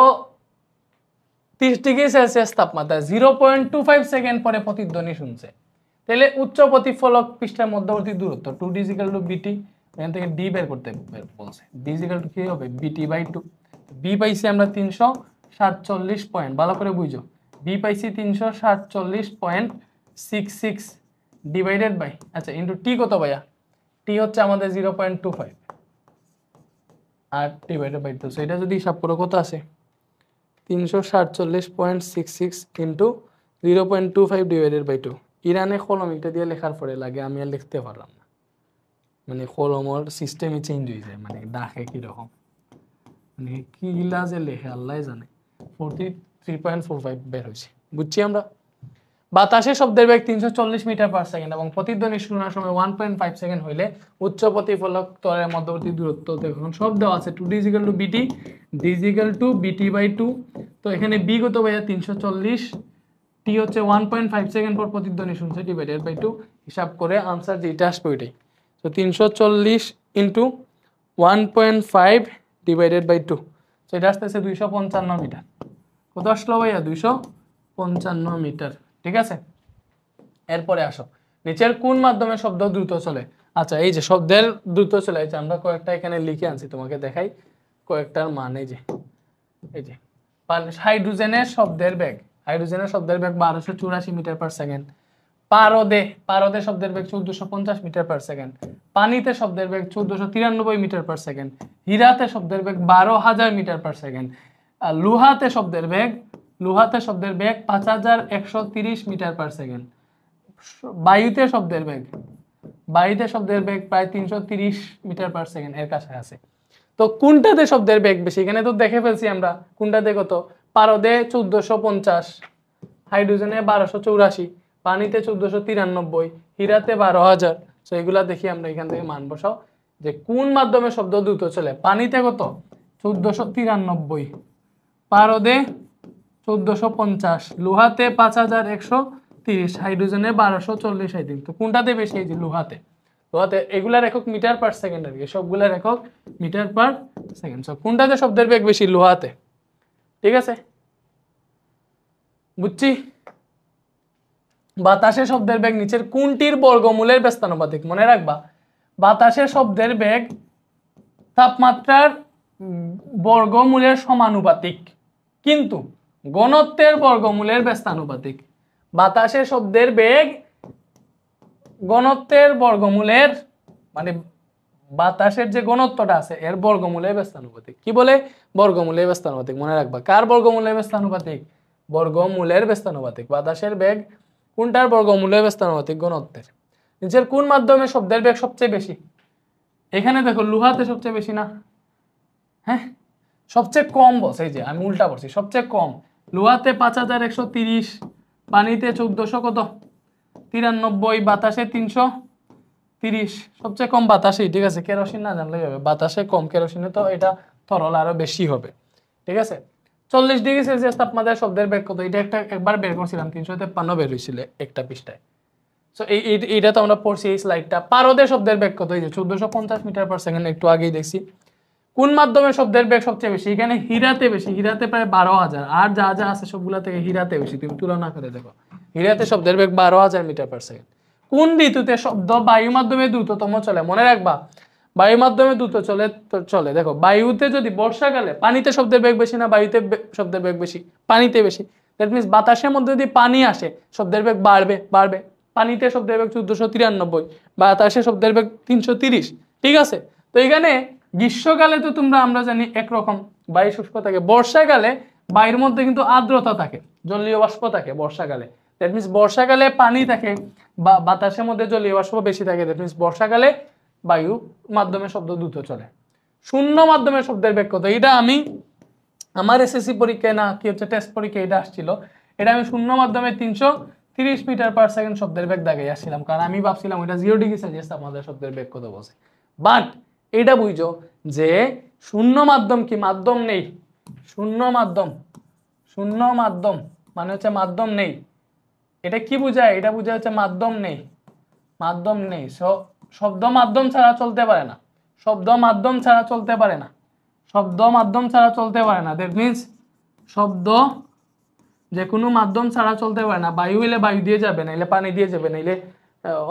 30 ডিগ্রি সেলসিয়াস তাপমাত্রায় 0.25 সেকেন্ড পরে প্রতিধ্বনি শুনছে, তাহলে উচ্চ প্রতিফলক পৃষ্ঠের মধ্যবর্তী দূরত্ব 2d = bt, এখান থেকে d বের করতে বলছে। d = কি হবে? bt/2। b পাইছি আমরা 347 পয়েন্ট, ভালো করে বুঝো, b পাইছি 347.66 ডিভাইডেড বাই, আচ্ছা, ইনটু t কত ভাইয়া? t হচ্ছে আমাদের 0.25 আর ডিভাইডেড বাই 2। সো এটা যদি হিসাব করো কত আসে? 347.66 ইন্টু 0.25 ডিভাইডেড বাই 2। ইরানে কলম এটা দিয়ে লেখার পরে লাগে, আমি আর লিখতে পারলাম না, মানে কলমর সিস্টেমই চেঞ্জ হয়ে যায়, মানে ডাকে কীরকম। মানে কি গিলা যে লেখে আল্লাহ জানে 43.45 বের হয়েছে বুঝছি আমরা বাতাসে শব্দের বেগ 340 মিটার পার সেকেন্ড এবং প্রতিধ্বনি শোনার সময় 1.5 সেকেন্ড হইলে উচ্চ প্রতিফলক তলের মধ্যবর্তী দূরত্ব দেখুন সব দেওয়া আছে 2d = bt d = bt/2 তো এখানে b কত ভাইয়া 340 t হচ্ছে 1.5 সেকেন্ড পর প্রতিধ্বনি শুনছে ডিভাইডেড বাই 2 হিসাব করে आंसर যেটা আসবে ওইটাই তো 340 * 1.5 ডিভাইডেড বাই 2 তো এটা আসছে 255 মিটার কত আসলো ভাইয়া 255 মিটার ঠিক আছে এরপরে আসো নিচের কোন মাধ্যমে শব্দ দ্রুত চলে আচ্ছা এই যে শব্দের দ্রুত চলে এই যে আমরা কয়েকটা এখানে লিখে আনছি তোমাকে দেখাই কয়েকটার মানে এই যে হাইড্রোজেনের শব্দের বেগ 1284 মিটার পার সেকেন্ড পারদে শব্দের বেগ 1450 মিটার পার সেকেন্ড পানিতে শব্দের বেগ 1493 মিটার পার সেকেন্ড হীরাতে শব্দের বেগ 12000 মিটার পার সেকেন্ড আর লোহাতে শব্দের বেগ 5130 মিটার পার সেকেন্ড বায়ুতে শব্দের বেগ প্রায় 330 মিটার পার সেকেন্ড এর কাছে আছে তো কোনটাতে শব্দের বেগ বেশি এখানে তো দেখে ফেলছি আমরা কোনটাতে কত পারদে 1450 হাইড্রোজেনে 1284 পানিতে 1493 হীরাতে 12000 সো এগুলা দেখি আমরা এখান থেকে মান বসাও যে কোন মাধ্যমে শব্দ দ্রুত চলে পানিতে কত 1493 পারদে 1450 লোহাতে 5130 হাইড্রোজেনে 1240 আই তো কোনটাতে বেশি এই যে লোহাতে এগুলার একক মিটার পার সেকেন্ড আর কি সবগুলার একক মিটার পার সেকেন্ড সো কোনটাতে শব্দের বেগ বেশি লোহাতে ঠিক আছে বুঝছি বাতাসে শব্দের বেগ নিচের কোনটির বর্গমূলের ব্যস্তানুপাতিক মনে রাখবা বাতাসে শব্দের বেগ তাপমাত্রার বর্গমূলের সমানুপাতিক কিন্তু ঘনত্বের বর্গমূলের ব্যস্তানুপাতিক বাতাসে শব্দের বেগ ঘনত্বের বর্গমূলের মানে বাতাসের যে ঘনত্বটা আছে এর বর্গমূলের ব্যস্তানুপাতিক কি বলে বর্গমূলের ব্যস্তানুপাতিক মনে রাখবা কার বর্গমূলের ব্যস্তানুপাতিক বর্গমূলের ব্যস্তানুপাতিক বাতাসের বেগ কোনটার বর্গমূলের ব্যস্তানুপাতিক ঘনত্বের নিচের কোন মাধ্যমে শব্দের বেগ সবচেয়ে বেশি এখানে দেখো লোহাতে সবচেয়ে বেশি না হ্যাঁ সবচেয়ে কম বস এই যে আমি উল্টা বলছি সবচেয়ে কম লোহাতে 5130 পানিতে 1400 কত 93 বাতাসে 330 সবচেয়ে কম বাতাসেই ঠিক আছে কেরোসিন না জানলেই হবে বাতাসে কম কেরোসিনে তো এটা তরল আরো বেশি হবে ঠিক আছে 40 ডিগ্রি সেলসিয়াস তাপমাত্রায় শব্দের বেগ কত এটা একবার বের করছিলাম 353 বের হয়েছিল একটা পৃষ্ঠায় সো এইটা তো আমরা পড়ছি এই স্লাইডটা পারদে শব্দের বেগ কত এই যে 1450 মিটার পার সেকেন্ড একটু আগেই দেখছি কোন মাধ্যমে শব্দের বেগ সবচেয়ে বেশি এখানে হীরাতে বেশি হীরাতে প্রায় 12000 আর যা যা আছে সবগুলা থেকে হীরাতে বেশি তুমি তুলনা করে দেখো হীরাতে শব্দের বেগ 12000 মিটার পার সেকেন্ড কোন ঋতুতে শব্দ বায়ু মাধ্যমে দ্রুততম চলে মনে রাখবা বায়ু মাধ্যমে দ্রুত চলে দেখো বায়ুতে যদি বর্ষাকালে পানিতে শব্দের বেগ বেশি না বায়ুতে শব্দের বেগ বেশি পানিতে বেশি দ্যাট মিন্স বাতাসের মধ্যে যদি পানি আসে শব্দের বেগ বাড়বে পানিতে শব্দের বেগ 1493 বাতাসে শব্দের বেগ 330 ঠিক আছে তো এখানে গ্রীষ্মকালে তো আমরা জানি একরকম বায়ু শুষ্ক থাকে বর্ষাকালে বায়ুর মধ্যে কিন্তু আর্দ্রতা থাকে জলীয় বাষ্প থাকে বর্ষাকালে দ্যাট মিন্স বর্ষাকালে পানি থাকে বা বাতাসের মধ্যে জলীয় বাষ্প বেশি থাকে দ্যাট মিন্স বর্ষাকালে বায়ু মাধ্যমে শব্দ দ্রুত চলে শূন্য মাধ্যমে শব্দের বেগ কত এটা আমি আমার এসএসসি পরীক্ষায় না কি হচ্ছে টেস্ট পরীক্ষায় এটা আসছিল এটা আমি শূন্য মাধ্যমে 330 মিটার পার সেকেন্ড শব্দের বেগ দাগে আসছিলাম কারণ আমি ভাবছিলাম ওটা 0 ডিগ্রি সেলসিয়াস আমাদের শব্দের বেগ কত বসে বাট এটা বুঝো যে শূন্য মাধ্যম কি মাধ্যম নেই শূন্য মাধ্যম মানে হচ্ছে মাধ্যম নেই এটা কি বোঝায় এটা বোঝায় হচ্ছে মাধ্যম নেই শব্দ মাধ্যম ছাড়া চলতে পারে না দ্যাট মিন্স শব্দ যে কোনো মাধ্যম ছাড়া চলতে পারে না বায়ু হইলে বায়ু দিয়ে যাবে না এলে পানি দিয়ে যাবে না এলে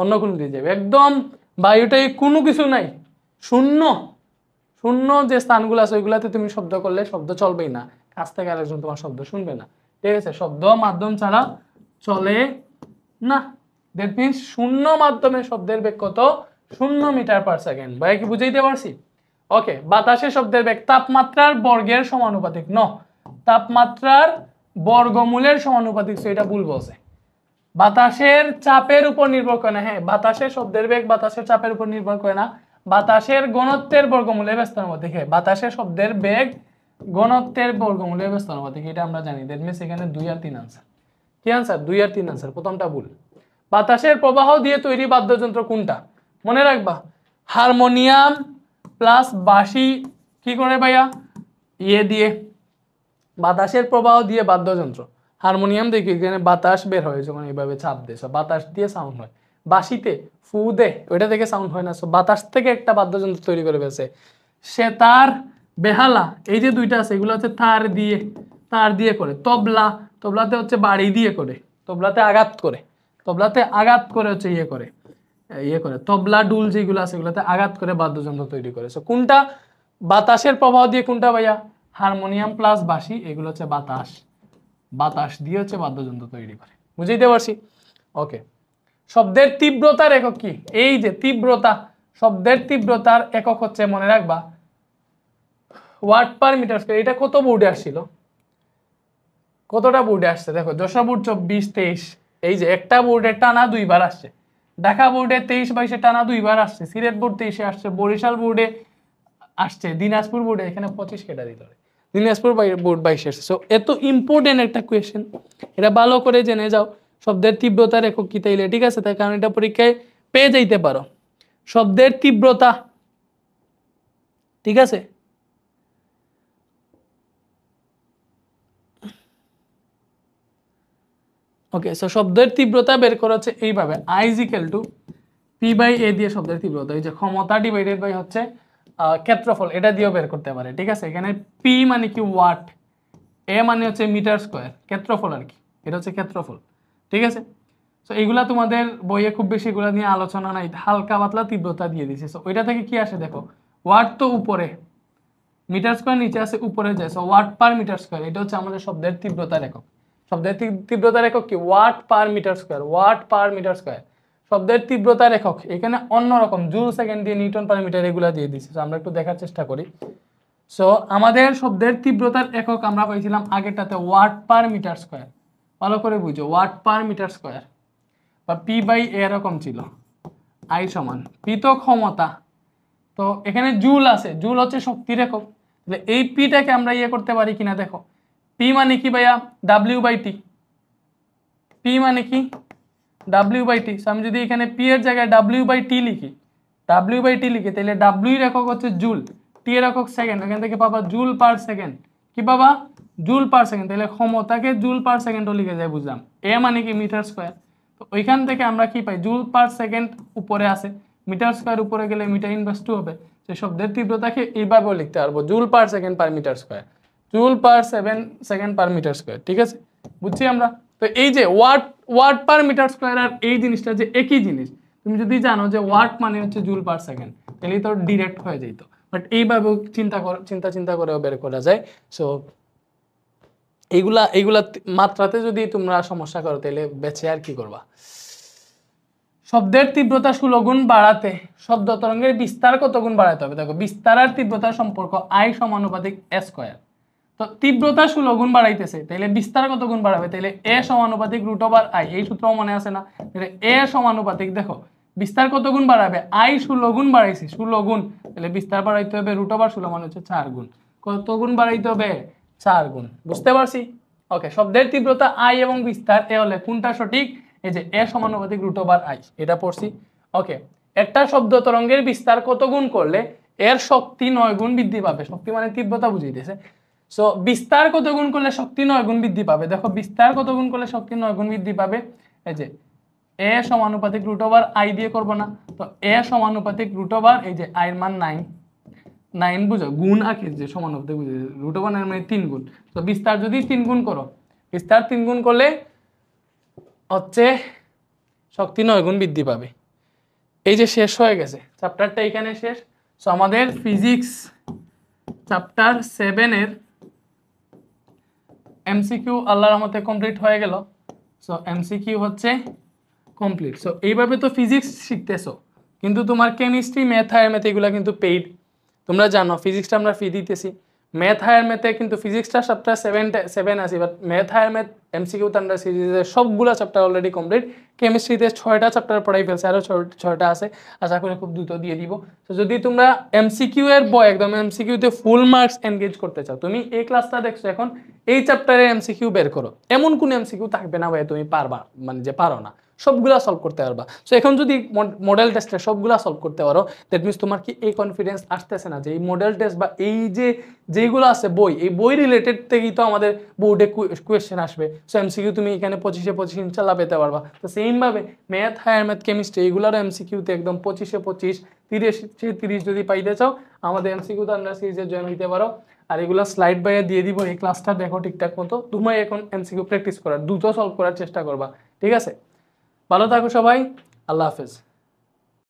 অন্য কোনো দিয়ে যাবে একদম বায়ুটাই কোনো কিছু নাই শূন্য যে স্থানগুলো আছে ওইগুলাতে তুমি শব্দ করলে শব্দ চলবেই না কাছ থেকে আরেকজন তোমার শব্দ শুনবে না ঠিক আছে শব্দ মাধ্যম ছাড়া চলে না দ্যাট মিন্স শূন্য মাধ্যমে শব্দের বেগ কত 0 মিটার পার সেকেন্ড ভাই কি বুঝাইতে পারছি ওকে বাতাসে শব্দের বেগ তাপমাত্রার বর্গের সমানুপাতিক তাপমাত্রার বর্গমূলের সমানুপাতিক এটা ভুল বলছে বাতাসের চাপের উপর নির্ভর করে না হ্যাঁ বাতাসের শব্দের বেগ বাতাসের চাপের উপর নির্ভর করে না বাতাসের ঘনত্বের বর্গমূলের ব্যস্তানুপাতিক হ্যাঁ বাতাসের শব্দের বেগ ঘনত্বের বর্গমূলের ব্যস্ত অনুপাতিক, এটা আমরা জানি। দ্যাট মিন্স এখানে 2 আর 3 আনসার। কি আনসার? 2 আর 3 আনসার, প্রথমটা ভুল। বাতাসের প্রবাহ দিয়ে তৈরি বাদ্যযন্ত্র কোনটা? মনে রাখবা, হারমোনিয়াম প্লাস বাঁশি কি করে ভাইয়া? দিয়ে বাতাসের প্রবাহ দিয়ে বাদ্যযন্ত্র। হারমোনিয়াম দেখি এখানে বাতাস বের হয় যখন এইভাবে চাপ দেয়, বাতাস দিয়ে সাউন্ড হয়। বাঁশিতে ফু দে, ওইটা থেকে সাউন্ড হয় না, বাতাস থেকে একটা বাদ্যযন্ত্র তৈরি করে ফেলছে। সেতার, বেহালা, এই যে দুইটা আছে এগুলো হচ্ছে তার দিয়ে করে। তবলাতে হচ্ছে বাড়ি দিয়ে করে, তবলাতে আঘাত করে হচ্ছে ইয়ে করে তবলা ডুল যেগুলো আছে এগুলোতে আঘাত করে বাদ্যযন্ত্র তৈরি করে। কোনটা বাতাসের প্রবাহ দিয়ে? কোনটা ভাইয়া? হারমোনিয়াম প্লাস বাঁশি, এগুলো হচ্ছে বাতাস দিয়ে হচ্ছে বাদ্যযন্ত্র তৈরি করে। বুঝাইতে পারছি? ওকে। শব্দের তীব্রতার একক কি? এই যে তীব্রতা, শব্দের তীব্রতার একক হচ্ছে, মনে রাখবা, ওয়াট পার মিটার স্কয়ার। এটা কত বোর্ডে আসছিল? কতটা বোর্ডে আসছে দেখো, যশোর বোর্ড 24, 23, এই যে একটা বোর্ডে টানা 2 বার আসছে। ঢাকা বোর্ডে 23, 22 টানা 2 বার আসছে। সিলেট বোর্ড 23 আসছে, বরিশাল বোর্ডে আসছে, দিনাজপুর বোর্ডে এখানে 25 কেটা দিতে হবে, দিনাজপুর বোর্ড 22 আসছে। সো এত ইম্পর্টেন্ট একটা কোয়েশ্চেন, এটা ভালো করে জেনে যাও। শব্দের তীব্রতার একক কি তাইলে, ঠিক আছে? তাই কারণ এটা পরীক্ষায় পেয়ে যাইতে পারো। শব্দের তীব্রতা, ঠিক আছে? ওকে, সো শব্দের তীব্রতা বের করা হচ্ছে এইভাবে, I = P/A দিয়ে শব্দের তীব্রতা, এই যে ক্ষমতা ডিভাইডেড বাই হচ্ছে ক্ষেত্রফল, এটা দিয়েও বের করতে পারে, ঠিক আছে? এখানে P মানে কি? ওয়াট, A মানে হচ্ছে মিটার স্কয়ার, ক্ষেত্রফল আর কি, এটা হচ্ছে ক্ষেত্রফল, ঠিক আছে? সো এইগুলা তোমাদের বইয়ে খুব বেশি এগুলা নিয়ে আলোচনা নাই, হালকা পাতলা তীব্রতা দিয়ে দিছে। সো ওইটা থেকে কি আসে দেখো, ওয়াট তো উপরে, মিটার স্কয়ার নিচে আছে, উপরে যায়, so watt per metre square, এটা হচ্ছে আমাদের শব্দের তীব্রতার একক। শব্দের তীব্রতার একক কি? Watt per metre square. শব্দের তীব্রতার একক এখানে অন্যরকম, জুল সেকেন্ড দিয়ে, নিউটন পার মিটার এগুলা দিয়ে দিচ্ছে। আমরা একটু দেখার চেষ্টা করি। সো আমাদের শব্দের তীব্রতার একক আমরা পাইছিলাম আগেরটাতে ওয়াট পার মিটার স্কয়ার। ভালো করে বুঝো, ওয়াট পার মিটার স্কয়ার বা P/A এরকম ছিল। I সমান P তো ক্ষমতা, তো এখানে জুল আছে, জুল হচ্ছে শক্তির একক। তাহলে এই পিটাকে আমরা ইয়ে করতে পারি কিনা দেখো, P মানে কি ভাইয়া? W/T। P মানে কি? W/T। আমি যদি এখানে P এর জায়গায় W/T লিখি, তাহলে W এর একক হচ্ছে জুল, T এর একক সেকেন্ড, এখান থেকে পাবা জুল পার সেকেন্ড। কি পাবা? Joule per second. তাহলে ক্ষমতাকে জুল পার সেকেন্ডও লিখে যায়, বুঝলাম। A মানে কি? Metre square. তো ওইখান থেকে আমরা কি পাই? জুল পার সেকেন্ড উপরে আছে, মিটার স্কয়ার উপরে গেলে মিটার ইনভার্স 2 হবে। সেই শব্দের তীব্রতাকে এইভাবেও লিখতে পারবো, joule per second per metre square, joule per second per metre square, ঠিক আছে? বুঝছি আমরা? তো এই যে ওয়াট পার মিটার স্কয়ার আর এই জিনিসটা যে একই জিনিস, তুমি যদি জানো যে ওয়াট মানে হচ্ছে জুল পার সেকেন্ড, তাহলে তো ডিরেক্ট হয়ে যেত। বাট এইভাবেও চিন্তা করেও বের করা যায়। সো এইগুলা মাত্রাতে যদি তোমরা সমস্যা করো তাহলে বেঁচে আর কি করবা। শব্দের তীব্রতা 16 গুণ বাড়াতে শব্দ তরঙ্গের বিস্তার কত গুণ বাড়াতে হবে? দেখো, বিস্তার আর তীব্রতার সম্পর্ক I সমানুপাতিক A স্কয়ার। তো তীব্রতা 16 গুণ বাড়াইতেছে, তাহলে বিস্তার কত গুণ বাড়াবে? তাহলে A সমানুপাতিক √I, এই সূত্র মনে আছে না? তাহলে A সমানুপাতিক, দেখো বিস্তার কত গুণ বাড়াবে? I 16 গুণ বাড়াইছি, 16 গুণ, তাহলে বিস্তার বাড়াইতে হবে √16 মানে হচ্ছে 4 গুণ। কত গুণ বাড়াইতে হবে? 4 গুণ। বুঝতে পারছি? ওকে, শব্দের তীব্রতা I এবং বিস্তার এ হলে কোনটা সঠিক? এই যে A সমানুপাতিক √I, এটা পড়ছি। ওকে, একটা শব্দ তরঙ্গের বিস্তার কত গুণ করলে এর শক্তি 9 গুণ বৃদ্ধি পাবে? শক্তি মানে তীব্রতা বুঝাইতেছে। সো বিস্তার কত গুণ করলে শক্তি 9 গুণ বৃদ্ধি পাবে? দেখো, বিস্তার কত গুণ করলে শক্তি 9 গুণ বৃদ্ধি পাবে? এই যে A সমানুপাতিক √I দিয়ে করব না, তো A সমানুপাতিক √, এই যে I এর মান 9 বুঝো, গুণ আঁকে যে সমানুপাতিক বুঝে, √9 মানে 3 গুণ। তো বিস্তার যদি 3 গুণ করো, বিস্তার 3 গুণ করলে হচ্ছে শক্তি 9 গুণ বৃদ্ধি পাবে। এই যে শেষ হয়ে গেছে চ্যাপ্টারটা, এখানে শেষ। সো আমাদের ফিজিক্স চ্যাপ্টার 7 এর এমসিকিউ আল্লাহর রহমতে কমপ্লিট হয়ে গেল। সো এমসিকিউ হচ্ছে কমপ্লিট। সো এইভাবে তো ফিজিক্স শিখতেছো, কিন্তু তোমার কেমিস্ট্রি, ম্যাথ, এগুলো কিন্তু পেইড। তোমরা জানো ফিজিক্সটা আমরা ফি দিতেছি, ম্যাথ হায়ার ম্যাথে কিন্তু ফিজিক্সটা চ্যাপ্টার 7 আছে, but math higher math MCQ thunder সিরিজের সবগুলো চ্যাপ্টার অলরেডি কমপ্লিট। কেমিস্ট্রিতে 6টা চ্যাপ্টার পড়াই ফেলছে, আরও 6টা আছে, আশা করি খুব দ্রুত দিয়ে দিব। তো যদি তোমরা এমসিকিউ এর বই একদম এমসিকিউতে ফুল মার্কস এনগেজ করতে চাও, তুমি এই ক্লাসটা দেখছো এখন, এই চ্যাপ্টারের এমসিকিউ বের করো। এমন কোন এমসিকিউ থাকবে না ভাই তুমি পারবা, মানে যে পারো না, সবগুলা সলভ করতে পারবা। সো এখন যদি মডেল টেস্টে সবগুলা সলভ করতে পারো, দ্যাট মিনস তোমার কি এই কনফিডেন্স আসতেছে না যে এই মডেল টেস্ট বা এই যে যেগুলো আছে বই, এই বই রিলেটেড থেকেই তো আমাদের বোর্ডে কোয়েশ্চেন আসবে। সো এমসিকিউ তুমি এখানে 25-25 ইনশাল্লাহ পেতে পারবা। তো সেমভাবে ম্যাথ, হায়ার ম্যাথ, কেমিস্ট্রি এইগুলোর এমসিকিউতে একদম 25-25, 30 যদি পাইতে চাও আমাদের এমসিকিউ তো আমরা সিরিজে জয়েন হইতে পারো। আর এগুলো স্লাইড বাইরে দিয়ে দিব, এই ক্লাসটা দেখো ঠিকঠাক মতো। তোমার এখন এমসিকিউ প্র্যাকটিস করার, দ্রুত সলভ করার চেষ্টা করবা, ঠিক আছে? ভালো থাকো সবাই, আল্লাহ হাফেজ।